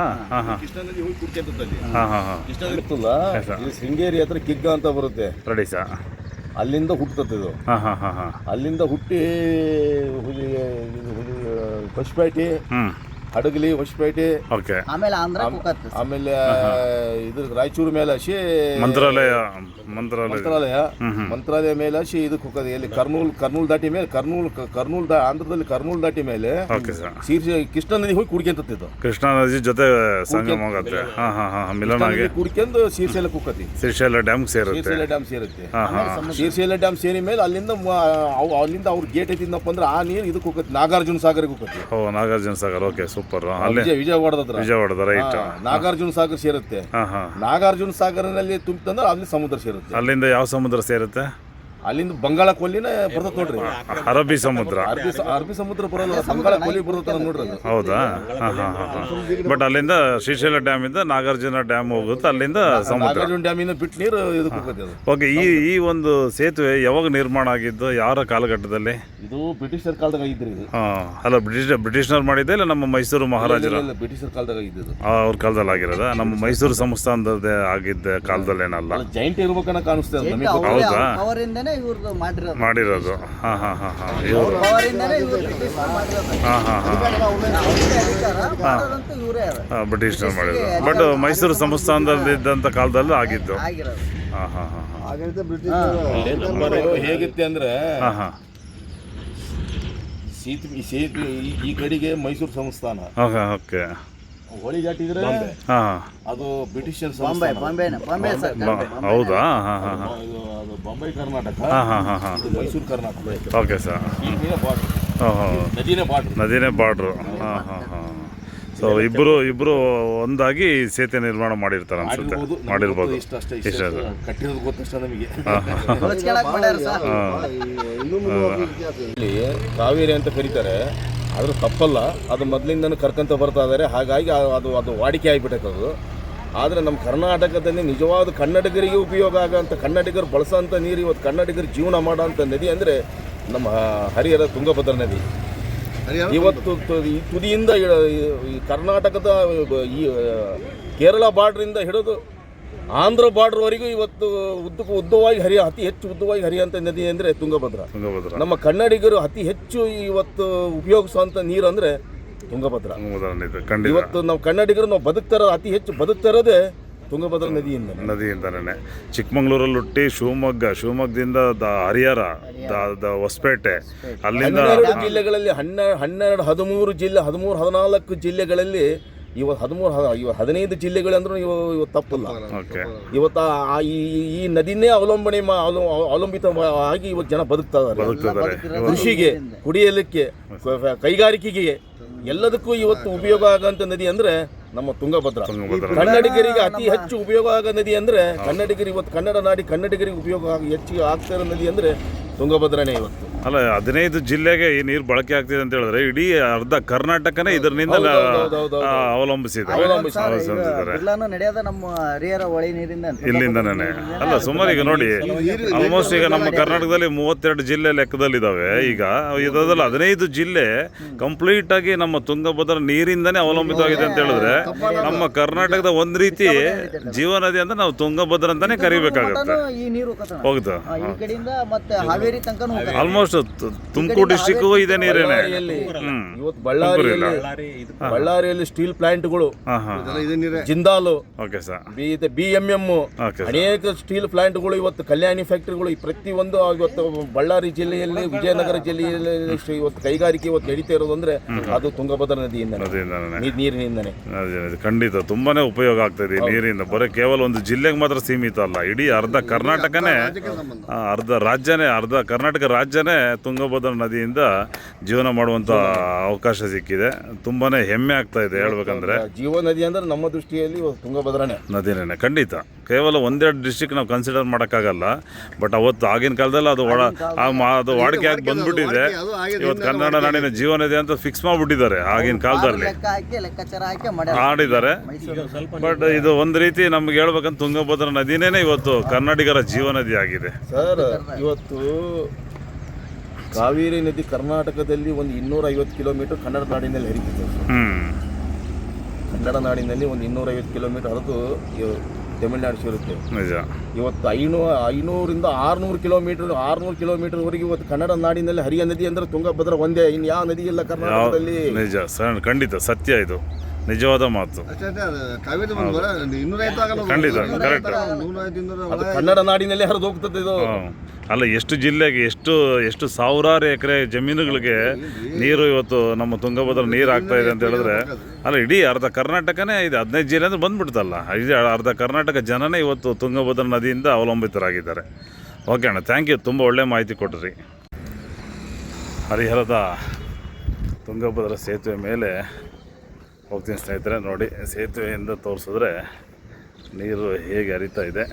ಶೃಂಗೇರಿ ಹತ್ರ ಕಿಗ್ಗ ಅಂತ ಬರುತ್ತೆ. Ready sir. ಅಲ್ಲಿಂದ ಹುಟ್ಟುತ್ತದೆ. ಹಾಂ ಹಾಂ ಹಾಂ ಹಾಂ. ಅಲ್ಲಿಂದ ಹುಟ್ಟಿ ಹೊಸಪೇಟೆ, ಹಡಗಲಿ, ಹೊಸಪೇಟೆ, ಓಕೆ. ಆಮೇಲೆ ಆಂಧ್ರ ಕುಕ್ಕತ್ತೆ. ಆಮೇಲೆ ಇದು ರಾಯಚೂರು ಮೇಲೆ ಹಸಿ ಮಂತ್ರಾಲಯ ಮಂತ್ರಾಲಯ ಮೇಲೆ ಹಸಿ ಇದಕ್ಕೆ ಹೋಗೋದು. ಎಲ್ಲಿ ಕರ್ನೂಲ್ ದಾಟಿ ಮೇಲೆ ಆಂಧ್ರದಲ್ಲಿ ಕರ್ನೂಲ್ ದಾಟಿ ಮೇಲೆ ಓಕೆ ಸರ್. ಕೃಷ್ಣಾ ನದಿ ಹೋಗಿ ಕುಡ್ಕೊಂತಿದ್ದು. ಕೃಷ್ಣಾ ನದಿ ಜೊತೆ ಸಂಗಮ ಆಗುತ್ತೆ. ಹಾಂ ಹಾಂ ಹಾಂ. ಮಿಲನ ಆಗಿ ಕುಡ್ಕೊಂಡು ಶ್ರೀಶೈಲ ಕುಕ್ಕತಿ. ಶ್ರೀಶೈಲ ಡ್ಯಾಮ್ ಸೇರುತ್ತೆ. ಶ್ರೀಶೈಲ ಡ್ಯಾಮ್ ಸೇರುತ್ತೆ. ಹಾಂ ಹಾಂ. ಶ್ರೀಶೈಲ ಡ್ಯಾಮ್ ಸೇರಿ ಮೇಲೆ ಅಲ್ಲಿಂದ ಅವ್ರ ಗೇಟ್ ಐತಿಂದಪ್ಪ ಅಂದ್ರೆ ಆ ನೀರು ಇದಕ್ಕೆ ಹೋಗತ್ತೆ, ನಾಗಾರ್ಜುನ ಸಾಗರ್ಗೆ ಹೋಗತ್ತೆ. ಓ, ನಾಗಾರ್ಜುನ ಸಾಗರ್. Okay, super. ಅಲ್ಲೇ ವಿಜಯವಾಡದ ರೈಟ್. ನಾಗಾರ್ಜುನ ಸಾಗರ್ ಸೇರುತ್ತೆ. ನಾಗಾರ್ಜುನ ಸಾಗರನಲ್ಲಿ ತುಂಬಿತಂದ್ರೆ ಅಲ್ಲಿ ಸಮುದ್ರ ಸೇರುತ್ತೆ. ಅಲ್ಲಿಂದ ಯಾವ ಸಮುದ್ರ ಸೇರುತ್ತೆ? ಅಲ್ಲಿಂದ ಬಂಗಾಳ ಕೊಲ್ಲಿನೇ ಬರ್ತದೆ ನೋಡ್ರಿ. ಅರಬ್ಬಿ ಸಮುದ್ರ. ಅರಬ್ಬಿ ಸಮುದ್ರ ಬರೋಲ್ಲ, ಬಂಗಾಳ ಕೊಲ್ಲಿ ಬರ್ತದೆ ನೋಡ್ರಿ. ಹೌದಾ? ಹಾಂ ಹಾಂ ಹಾಂ. ಬಟ್ ಅಲ್ಲಿಂದ ಶ್ರೀಶೈಲ ಡ್ಯಾಮ್ ಇಂದ ನಾಗಾರ್ಜುನ ಡ್ಯಾಮ್ ಹೋಗುತ್ತೆ. ಅಲ್ಲಿಂದ ಸಮುದ್ರ. ನಾಗಾರ್ಜುನ ಡ್ಯಾಮ್ ಇಂದ ಬಿಟ್ಟು ನೀರು ಇದಕ್ಕೆ ಹೋಗುತ್ತೆ ಅದು. ಓಕೆ. ಈ ಒಂದು ಸೇತುವೆ ಯಾವಾಗ ನಿರ್ಮಾಣ ಆಗಿದ್ದು? ಯಾರ ಕಾಲಘಟ್ಟದಲ್ಲಿ? ಇದು ಬ್ರಿಟಿಷರ ಕಾಲದಾಗ ಆಗಿದ್ರಿ ಇದು. ಅಲ್ಲ, ಬ್ರಿಟಿಷ್ನವ್ರು ಮಾಡಿದ್ದೆ ಇಲ್ಲ ನಮ್ಮ ಮೈಸೂರು ಮಹಾರಾಜರು? ಬ್ರಿಟಿಷರ ಕಾಲದಾಗ ಆಗಿದ್ದು. ಅವ್ರ ಕಾಲದಲ್ಲಿ ಆಗಿರೋದ? ನಮ್ಮ ಮೈಸೂರು ಸಂಸ್ಥಾನದ ಆಗಿದ್ದ ಕಾಲದಲ್ಲೇನಲ್ಲ. ಜೈಂಟ್ ಇರ್ಬೇಕನ್ನ ಕಾಣಿಸ್ತದೆ ನಮಗೆ. ಹೌದಾ? ಅವರಿಂದನೇ ಇವ್ರದ್ದು ಮಾಡಿರೋದು. ಹಾಂ ಹಾಂ ಹಾಂ ಹಾಂ. ಅವರಿಂದನೇ ಇವ್ರು ಬ್ರಿಟಿಷರು ಮಾಡಿರೋದು. ಹಾಂ ಹಾಂ ಹಾಂ. ಬ್ರಿಟಿಷ್ನವ್ರು ಮಾಡಿರೋದು. ಬಟ್ ಮೈಸೂರು ಸಂಸ್ಥಾನದಲ್ಲಿದ್ದಂಥ ಕಾಲದಲ್ಲೂ ಆಗಿದ್ದು. ಹಾಂ ಹಾಂ ಹಾಂ ಹಾಂ. ಹೇಗಿತ್ತೆ ಅಂದ್ರೆ ಹಾಂ ಹಾಂ. ಈ ಕಡೆಗೆ ಮೈಸೂರು ಸಂಸ್ಥಾನ. Okay okay. ಹೊಳಿ ದಾಟಿದ್ರೆ ಹಾಂ, ಅದು ಬ್ರಿಟಿಷರ್ ಬಾಂಬೆ. ಹೌದಾ? ಹಾಂ ಹಾಂ ಹಾಂ. ಅದು ಬಾಂಬೆ ಕರ್ನಾಟಕ. ಹಾಂ ಹಾಂ ಹಾಂ ಹಾಂ. ಮೈಸೂರು ಕರ್ನಾಟಕ. Okay sir. ನದಿನೇ ಬಾರ್ಡ್ರು. ಹಾಂ ಹಾಂ ಹಾಂ. ಸೊ ಇಬ್ಬರು ಒಂದಾಗಿ ಸೇತುವೆ ನಿರ್ಮಾಣ ಮಾಡಿರ್ತಾರೆ ಅನ್ಸುತ್ತೆ. ಮಾಡಿರ್ಬೋದು. ಇಷ್ಟ ಕಟ್ಟಿರೋದು ಗೊತ್ತಷ್ಟ ನಮಗೆ. ಕಾವೇರಿ ಅಂತ ಕರೀತಾರೆ, ಆದರೂ ತಪ್ಪಲ್ಲ. ಅದು ಮೊದಲಿಂದನೂ ಕರ್ಕೊಂತ ಬರ್ತಾ ಇದ್ದಾರೆ. ಹಾಗಾಗಿ ಅದು ವಾಡಿಕೆ ಆಗಿಬಿಟ್ಟೈತೆ ಅದು. ಆದರೆ ನಮ್ಮ ಕರ್ನಾಟಕದಲ್ಲಿ ನಿಜವಾದ ಕನ್ನಡಿಗರಿಗೆ ಉಪಯೋಗ ಆಗೋಂಥ, ಕನ್ನಡಿಗರು ಬಳಸೋಂಥ ನೀರು, ಇವತ್ತು ಕನ್ನಡಿಗರು ಜೀವನ ಮಾಡೋಂಥ ನದಿ ಅಂದರೆ ನಮ್ಮ ಹರಿಹರ ತುಂಗಭದ್ರಾ ನದಿ. ಇವತ್ತು ಈ ತುದಿಯಿಂದ ಈ ಕರ್ನಾಟಕದ ಈ ಕೇರಳ ಬಾರ್ಡ್ರಿಂದ ಹಿಡಿದು ಆಂಧ್ರ ಬಾರ್ಡ್ರ್ವರೆಗೂ ಇವತ್ತು ಉದ್ದವಾಗಿ ಅತಿ ಹೆಚ್ಚು ಉದ್ದವಾಗಿ ಹರಿಯುವಂಥ ನದಿ ಅಂದರೆ ತುಂಗಭದ್ರಾ. ನಮ್ಮ ಕನ್ನಡಿಗರು ಅತಿ ಹೆಚ್ಚು ಇವತ್ತು ಉಪಯೋಗಿಸುವಂಥ ನೀರು ಅಂದರೆ ತುಂಗಭದ್ರಾ. ಇವತ್ತು ನಾವು ಕನ್ನಡಿಗರು ನಾವು ಅತಿ ಹೆಚ್ಚು ಬದುಕ್ತಿರೋದೇ ತುಂಗಭದ್ರಾ ನದಿಯಿಂದನೇ. ಚಿಕ್ಕಮಂಗ್ಳೂರಲ್ಲಿ ಹುಟ್ಟಿ ಶಿವಮೊಗ್ಗದಿಂದ ಹರಿಹರ, ಹೊಸಪೇಟೆ, ಅಲ್ಲಿಂದ ಜಿಲ್ಲೆಗಳಲ್ಲಿ 14 ಜಿಲ್ಲೆಗಳಲ್ಲಿ ಇವತ್ತು 15 ಜಿಲ್ಲೆಗಳಂದ್ರೂ ಇವತ್ತು ತಪ್ಪಲ್ಲ. ಇವತ್ತು ಈ ನದಿನೇ ಅವಲಂಬಿತವಾಗಿ ಇವತ್ತು ಜನ ಬದುಕ್ತಾ ಇದ್ದಾರೆ. ಕೃಷಿಗೆ, ಕುಡಿಯಲಿಕ್ಕೆ, ಕೈಗಾರಿಕೆಗೆ, ಎಲ್ಲದಕ್ಕೂ ಇವತ್ತು ಉಪಯೋಗ ಆಗೋಂಥ ನದಿ ಅಂದರೆ ನಮ್ಮ ತುಂಗಭದ್ರಾ. ಕನ್ನಡಿಗರಿಗೆ ಅತಿ ಹೆಚ್ಚು ಉಪಯೋಗ ಆಗೋ ನದಿ ಅಂದರೆ ಕನ್ನಡಿಗರಿಗೆ, ಇವತ್ತು ಕನ್ನಡ ನಾಡಿ ಕನ್ನಡಿಗರಿಗೆ ಉಪಯೋಗ ಹೆಚ್ಚಿಗೆ ಆಗ್ತಾ ಇರೋ ನದಿ ಅಂದರೆ ತುಂಗಭದ್ರಾನೇ ಇವತ್ತು. ಅಲ್ಲ, 15 ಜಿಲ್ಲೆಗೆ ಈ ನೀರು ಬಳಕೆ ಆಗ್ತಿದೆ ಅಂತ ಹೇಳಿದ್ರೆ ಇಡೀ ಅರ್ಧ ಕರ್ನಾಟಕನೇ ಇದರಿಂದ ಅವಲಂಬಿಸಿದೆ. ನಡೆಯೋದ ನಮ್ಮ ಹರಿಹರ ಹೊಳೆ ನೀರಿಂದ, ಇಲ್ಲಿಂದನೇ. ಅಲ್ಲ, ಸುಮಾರು ಈಗ ನೋಡಿ, ಆಲ್ಮೋಸ್ಟ್ ಈಗ ನಮ್ಮ ಕರ್ನಾಟಕದಲ್ಲಿ 32 ಜಿಲ್ಲೆ ಲೆಕ್ಕದಲ್ಲಿದ್ದಾವೆ. ಈಗ ಇದರಲ್ಲಿ 15 ಜಿಲ್ಲೆ ಕಂಪ್ಲೀಟ್ ಆಗಿ ನಮ್ಮ ತುಂಗಭದ್ರಾ ನೀರಿಂದನೇ ಅವಲಂಬಿತವಾಗಿದೆ ಅಂತ ಹೇಳಿದ್ರೆ ನಮ್ಮ ಕರ್ನಾಟಕದ ಒಂದ್ ರೀತಿ ಜೀವನದಿ ಅಂತ ನಾವು ತುಂಗಭದ್ರಾ ಅಂತಾನೆ ಕರಿಬೇಕಾಗುತ್ತೆ. ಹೋಗ್ತಾ ಆಲ್ಮೋಸ್ಟ್ ತುಮಕೂರು ಡಿಸ್ಟಿಕ್ ಇದೆ ನೀರೇನೆ. ಇವತ್ತು ಬಳ್ಳಾರಿಯಲ್ಲಿ ಸ್ಟೀಲ್ ಪ್ಲಾಂಟ್ಗಳು, ಜಿಂದಾಲು, BMM, ಅನೇಕ ಸ್ಟೀಲ್ ಪ್ಲಾಂಟ್ಗಳು, ಇವತ್ತು ಕಲ್ಯಾಣಿ ಫ್ಯಾಕ್ಟರಿಗಳು, ಪ್ರತಿಯೊಂದು ಇವತ್ತು ಬಳ್ಳಾರಿ ಜಿಲ್ಲೆಯಲ್ಲಿ, ವಿಜಯನಗರ ಜಿಲ್ಲೆಯಲ್ಲಿ ಇವತ್ತು ಕೈಗಾರಿಕೆ ಇವತ್ತು ನಡೀತಾ ಇರೋದು ಅಂದ್ರೆ ಅದು ತುಂಗಭದ್ರಾ ನೀರಿನಿಂದನೇ. ಖಂಡಿತ ತುಂಬಾನೇ ಉಪಯೋಗ ಆಗ್ತದೆ ನೀರಿಂದ. ಬರೀ ಕೇವಲ ಒಂದು ಜಿಲ್ಲೆಗೆ ಮಾತ್ರ ಸೀಮಿತ ಅಲ್ಲ, ಇಡೀ ಅರ್ಧ ಕರ್ನಾಟಕನೇ, ಅರ್ಧ ಕರ್ನಾಟಕ ರಾಜ್ಯನೇ ತುಂಗಭದ್ರಾ ನದಿಯಿಂದ ಜೀವನ ಮಾಡುವಂತ ಅವಕಾಶ ಸಿಕ್ಕಿದೆ. ತುಂಬಾನೇ ಹೆಮ್ಮೆ ಆಗ್ತಾ ಇದೆ ಹೇಳ್ಬೇಕಂದ್ರೆ. ಜೀವ ನದಿ ಅಂದ್ರೆ ನಮ್ಮ ದೃಷ್ಟಿಯಲ್ಲಿ ತುಂಗಭದ್ರಾನೇ ನದಿನೇ. ಖಂಡಿತ ಕೇವಲ ಒಂದೆರಡು ಡಿಸ್ಟ್ರಿಕ್ಟ್ ನಾವು ಕನ್ಸಿಡರ್ ಮಾಡೋಕ್ಕಾಗಲ್ಲ. ಬಟ್ ಅವತ್ತು ಆಗಿನ ಕಾಲದಲ್ಲಿ ಅದು ವಾಡಿಕೆ ಆಗಿ ಬಂದ್ಬಿಟ್ಟಿದೆ. ಇವತ್ತು ಕನ್ನಡ ನಾಡಿನ ಜೀವ ನದಿ ಅಂತ ಫಿಕ್ಸ್ ಮಾಡಿಬಿಟ್ಟಿದ್ದಾರೆ. ಆಗಿನ ಕಾಲದಲ್ಲಿ ಆಡಿದ್ದಾರೆ. ಬಟ್ ಇದು ಒಂದು ರೀತಿ ನಮ್ಗೆ ಹೇಳ್ಬೇಕಂತ ತುಂಗಭದ್ರಾ ನದಿನೇ ಇವತ್ತು ಕನ್ನಡಿಗರ ಜೀವ ನದಿ ಆಗಿದೆ. ಸರ್, ಇವತ್ತು ಕಾವೇರಿ ನದಿ ಕರ್ನಾಟಕದಲ್ಲಿ ಒಂದು 250 ಕಿಲೋಮೀಟರ್ ಕನ್ನಡ ನಾಡಿನಲ್ಲಿ ಹರಿತಿದೆ. ಕನ್ನಡ ನಾಡಿನಲ್ಲಿ ಒಂದು 250 ಕಿಲೋಮೀಟರ್ ಹರಿದು ತಮಿಳ್ನಾಡು ಸೇರುತ್ತೆ. ನಿಜ. ಇವತ್ತು 500ರಿಂದ 600 ಕಿಲೋಮೀಟರ್ವರೆಗೆ ಇವತ್ತು ಕನ್ನಡ ನಾಡಿನಲ್ಲಿ ಹರಿಯ ನದಿ ಅಂದರೆ ತುಂಗಭದ್ರಾ ಒಂದೇ, ಇನ್ನು ಯಾವ ನದಿ ಇಲ್ಲ ಕರ್ನಾಟಕದಲ್ಲಿ. ನಿಜ ಸರ್, ಖಂಡಿತ ಸತ್ಯ, ಇದು ನಿಜವಾದ ಮಾತು. ಖಂಡಿತ ಕರೆಕ್ಟ್. ಅದು ಕನ್ನಡ ನಾಡಿನಲ್ಲೇ ಹರಿದು ಹೋಗ್ತದೆ ಇದು. ಅಲ್ಲ, ಎಷ್ಟು ಜಿಲ್ಲೆಗೆ ಎಷ್ಟು ಸಾವಿರಾರು ಎಕರೆ ಜಮೀನುಗಳಿಗೆ ನೀರು ಇವತ್ತು ನಮ್ಮ ತುಂಗಭದ್ರಾ ನೀರು ಆಗ್ತಾ ಇದೆ ಅಂತ ಹೇಳಿದ್ರೆ, ಅಲ್ಲ ಇಡೀ ಅರ್ಧ ಕರ್ನಾಟಕನೇ ಇದೆ. 15 ಜಿಲ್ಲೆ ಅಂದ್ರೆ ಬಂದ್ಬಿಡ್ತಲ್ಲ, ಇಡೀ ಅರ್ಧ ಕರ್ನಾಟಕ ಜನನೇ ಇವತ್ತು ತುಂಗಭದ್ರಾ ನದಿಯಿಂದ ಅವಲಂಬಿತರಾಗಿದ್ದಾರೆ. ಓಕೆ ಅಣ್ಣ, ಥ್ಯಾಂಕ್ ಯು, ತುಂಬ ಒಳ್ಳೆ ಮಾಹಿತಿ ಕೊಟ್ರಿ. ಹರಿಹರದ ತುಂಗಭದ್ರಾ ಸೇತುವೆ ಮೇಲೆ ಹೋಗ್ತೀನಿ ಸ್ನೇಹಿತರೆ. ನೋಡಿ, ಸೇತುವೆಯಿಂದ ತೋರಿಸಿದ್ರೆ ನೀರು ಹೇಗೆ ಹರಿತಾ ಇದೆ.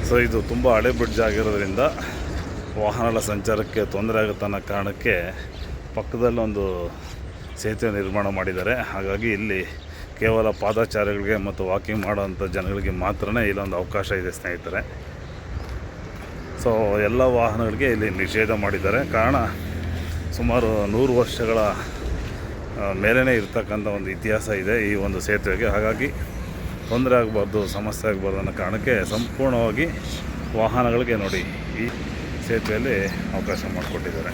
ಸೊ ಇದು ತುಂಬ ಹಳೆ ಬ್ರಿಡ್ಜ್ ಆಗಿರೋದ್ರಿಂದ ವಾಹನಗಳ ಸಂಚಾರಕ್ಕೆ ತೊಂದರೆ ಆಗುತ್ತೆ ಅನ್ನೋ ಕಾರಣಕ್ಕೆ ಪಕ್ಕದಲ್ಲೊಂದು ಸೇತುವೆ ನಿರ್ಮಾಣ ಮಾಡಿದ್ದಾರೆ. ಹಾಗಾಗಿ ಇಲ್ಲಿ ಕೇವಲ ಪಾದಚಾರಿಗಳಿಗೆ ಮತ್ತು ವಾಕಿಂಗ್ ಮಾಡೋವಂಥ ಜನಗಳಿಗೆ ಮಾತ್ರನೇ ಇಲ್ಲೊಂದು ಅವಕಾಶ ಇದೆ ಸ್ನೇಹಿತರೆ. ಸೊ ಎಲ್ಲ ವಾಹನಗಳಿಗೆ ಇಲ್ಲಿ ನಿಷೇಧ ಮಾಡಿದ್ದಾರೆ. ಕಾರಣ ಸುಮಾರು 100 ವರ್ಷಗಳ ಮೇಲೇ ಇರ್ತಕ್ಕಂಥ ಒಂದು ಇತಿಹಾಸ ಇದೆ ಈ ಒಂದು ಸೇತುವೆಗೆ. ಹಾಗಾಗಿ ತೊಂದರೆ ಆಗಬಾರ್ದು, ಸಮಸ್ಯೆ ಆಗಬಾರ್ದು ಅನ್ನೋ ಕಾರಣಕ್ಕೆ ಸಂಪೂರ್ಣವಾಗಿ ವಾಹನಗಳಿಗೆ ನೋಡಿ ಈ ಸೇತುವೆಯಲ್ಲಿ ಅವಕಾಶ ಮಾಡಿಕೊಟ್ಟಿದ್ದಾರೆ.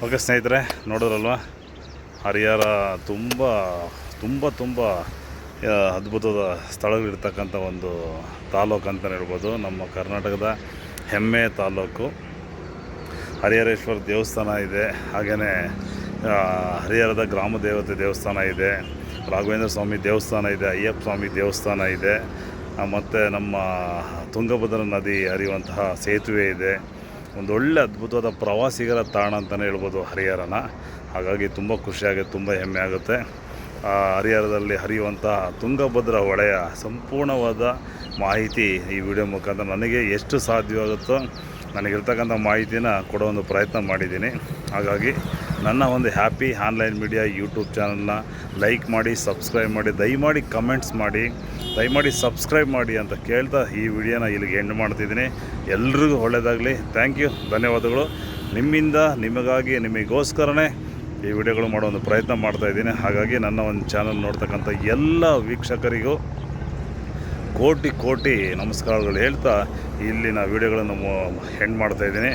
ಓಕೆ ಸ್ನೇಹಿತರೆ, ನೋಡಿದ್ರಲ್ವ, ಹರಿಹರ ತುಂಬ ಅದ್ಭುತದ ಸ್ಥಳಗಳಿರ್ತಕ್ಕಂಥ ಒಂದು ತಾಲೂಕು ಅಂತಲೇ ಹೇಳ್ಬೋದು. ನಮ್ಮ ಕರ್ನಾಟಕದ ಹೆಮ್ಮೆ ತಾಲೂಕು. ಹರಿಹರೇಶ್ವರ ದೇವಸ್ಥಾನ ಇದೆ, ಹಾಗೆಯೇ ಹರಿಹರದ ಗ್ರಾಮ ದೇವತೆ ದೇವಸ್ಥಾನ ಇದೆ, ರಾಘವೇಂದ್ರ ಸ್ವಾಮಿ ದೇವಸ್ಥಾನ ಇದೆ, ಅಯ್ಯಪ್ಪ ಸ್ವಾಮಿ ದೇವಸ್ಥಾನ ಇದೆ, ಮತ್ತು ನಮ್ಮ ತುಂಗಭದ್ರಾ ನದಿ ಹರಿಯುವಂತಹ ಸೇತುವೆ ಇದೆ. ಒಂದೊಳ್ಳೆ ಅದ್ಭುತವಾದ ಪ್ರವಾಸಿಗರ ತಾಣ ಅಂತಲೇ ಹೇಳ್ಬೋದು ಹರಿಹರನ. ಹಾಗಾಗಿ ತುಂಬ ಖುಷಿಯಾಗುತ್ತೆ, ತುಂಬ ಹೆಮ್ಮೆ ಆಗುತ್ತೆ. ಹರಿಹರದಲ್ಲಿ ಹರಿಯುವಂತಹ ತುಂಗಭದ್ರಾ ಹೊಳೆಯ ಸಂಪೂರ್ಣವಾದ ಮಾಹಿತಿ ಈ ವಿಡಿಯೋ ಮುಖಾಂತರ ನನಗೆ ಎಷ್ಟು ಸಾಧ್ಯವಾಗುತ್ತೋ ನನಗಿರ್ತಕ್ಕಂಥ ಮಾಹಿತಿನ ಕೊಡೋ ಒಂದು ಪ್ರಯತ್ನ ಮಾಡಿದ್ದೀನಿ. ಹಾಗಾಗಿ ನನ್ನ ಒಂದು ಹ್ಯಾಪಿ ಆನ್ಲೈನ್ ಮೀಡಿಯಾ ಯೂಟ್ಯೂಬ್ ಚಾನಲ್ನ ಲೈಕ್ ಮಾಡಿ, ಸಬ್ಸ್ಕ್ರೈಬ್ ಮಾಡಿ, ದಯಮಾಡಿ ಕಮೆಂಟ್ಸ್ ಮಾಡಿ, ದಯಮಾಡಿ ಸಬ್ಸ್ಕ್ರೈಬ್ ಮಾಡಿ ಅಂತ ಕೇಳ್ತಾ ಈ ವಿಡಿಯೋನ ಇಲ್ಲಿಗೆ ಎಂಡ್ ಮಾಡ್ತಿದ್ದೀನಿ. ಎಲ್ರಿಗೂ ಒಳ್ಳೆಯದಾಗಲಿ. ಥ್ಯಾಂಕ್ ಯು, ಧನ್ಯವಾದಗಳು. ನಿಮ್ಮಿಂದ, ನಿಮಗಾಗಿ, ನಿಮಗೋಸ್ಕರನೇ ಈ ವಿಡಿಯೋಗಳು ಮಾಡೋ ಒಂದು ಪ್ರಯತ್ನ ಮಾಡ್ತಾಯಿದ್ದೀನಿ. ಹಾಗಾಗಿ ನನ್ನ ಒಂದು ಚಾನಲ್ ನೋಡ್ತಕ್ಕಂಥ ಎಲ್ಲ ವೀಕ್ಷಕರಿಗೂ ಕೋಟಿ ನಮಸ್ಕಾರಗಳು ಹೇಳ್ತಾ ಇಲ್ಲಿನ ವಿಡಿಯೋಗಳನ್ನು ಎಂಡ್ ಮಾಡ್ತಾಯಿದ್ದೀನಿ.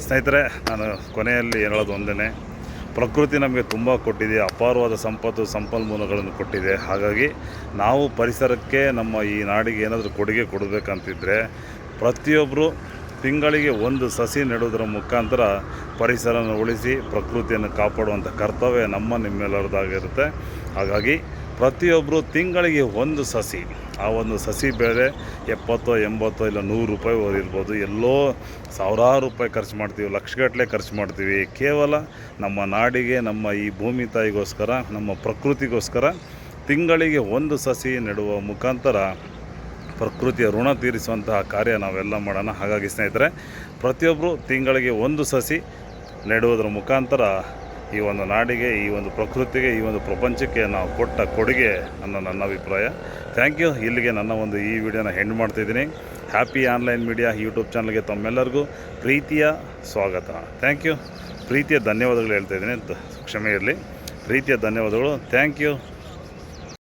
ಸ್ನೇಹಿತರೆ, ನಾನು ಕೊನೆಯಲ್ಲಿ ಹೇಳೋದು ಒಂದೇ, ಪ್ರಕೃತಿ ನಮಗೆ ತುಂಬ ಕೊಟ್ಟಿದೆ, ಅಪಾರವಾದ ಸಂಪನ್ಮೂಲಗಳನ್ನು ಕೊಟ್ಟಿದೆ. ಹಾಗಾಗಿ ನಾವು ಪರಿಸರಕ್ಕೆ, ನಮ್ಮ ಈ ನಾಡಿಗೆ ಏನಾದರೂ ಕೊಡುಗೆ ಕೊಡಬೇಕಂತಿದ್ರೆ ಪ್ರತಿಯೊಬ್ಬರು ತಿಂಗಳಿಗೆ ಒಂದು ಸಸಿ ನೆಡೋದರ ಮುಖಾಂತರ ಪರಿಸರನ ಉಳಿಸಿ ಪ್ರಕೃತಿಯನ್ನು ಕಾಪಾಡುವಂಥ ಕರ್ತವ್ಯ ನಿಮ್ಮೆಲ್ಲರದಾಗಿರುತ್ತೆ. ಹಾಗಾಗಿ ಪ್ರತಿಯೊಬ್ಬರು ತಿಂಗಳಿಗೆ ಒಂದು ಸಸಿ, ಆ ಒಂದು ಸಸಿ ಬೆಲೆ 70, 80 ಇಲ್ಲ 100 ರೂಪಾಯಿ ಓದಿರ್ಬೋದು. ಎಲ್ಲೋ ಸಾವಿರಾರು ರೂಪಾಯಿ ಖರ್ಚು ಮಾಡ್ತೀವಿ, ಲಕ್ಷಗಟ್ಟಲೆ ಖರ್ಚು ಮಾಡ್ತೀವಿ. ಕೇವಲ ನಮ್ಮ ನಾಡಿಗೆ, ನಮ್ಮ ಈ ಭೂಮಿ ತಾಯಿಗೋಸ್ಕರ, ನಮ್ಮ ಪ್ರಕೃತಿಗೋಸ್ಕರ ತಿಂಗಳಿಗೆ ಒಂದು ಸಸಿ ನೆಡುವ ಮುಖಾಂತರ ಪ್ರಕೃತಿಯ ಋಣ ತೀರಿಸುವಂತಹ ಕಾರ್ಯ ನಾವೆಲ್ಲ ಮಾಡೋಣ. ಹಾಗಾಗಿ ಸ್ನೇಹಿತರೆ, ಪ್ರತಿಯೊಬ್ಬರು ತಿಂಗಳಿಗೆ ಒಂದು ಸಸಿ ನೆಡುವುದರ ಮುಖಾಂತರ ಈ ಒಂದು ನಾಡಿಗೆ, ಈ ಒಂದು ಪ್ರಕೃತಿಗೆ, ಈ ಒಂದು ಪ್ರಪಂಚಕ್ಕೆ ನಾವು ಕೊಟ್ಟ ಕೊಡುಗೆ ಅನ್ನೋ ನನ್ನ ಅಭಿಪ್ರಾಯ. Thank you. ಇಲ್ಲಿಗೆ ನನ್ನ ಒಂದು ಈ ವಿಡಿಯೋನ ಎಂಡ್ ಮಾಡ್ತಾಯಿದ್ದೀನಿ. ಹ್ಯಾಪಿ ಆನ್ಲೈನ್ ಮೀಡಿಯಾ ಯೂಟ್ಯೂಬ್ ಚಾನಲ್ಗೆ ತಮ್ಮೆಲ್ಲರಿಗೂ ಪ್ರೀತಿಯ ಸ್ವಾಗತ. Thank you. ಪ್ರೀತಿಯ ಧನ್ಯವಾದಗಳು ಹೇಳ್ತಾಯಿದ್ದೀನಿ, ಕ್ಷಮೆ ಇರಲಿ. ಪ್ರೀತಿಯ ಧನ್ಯವಾದಗಳು. Thank you.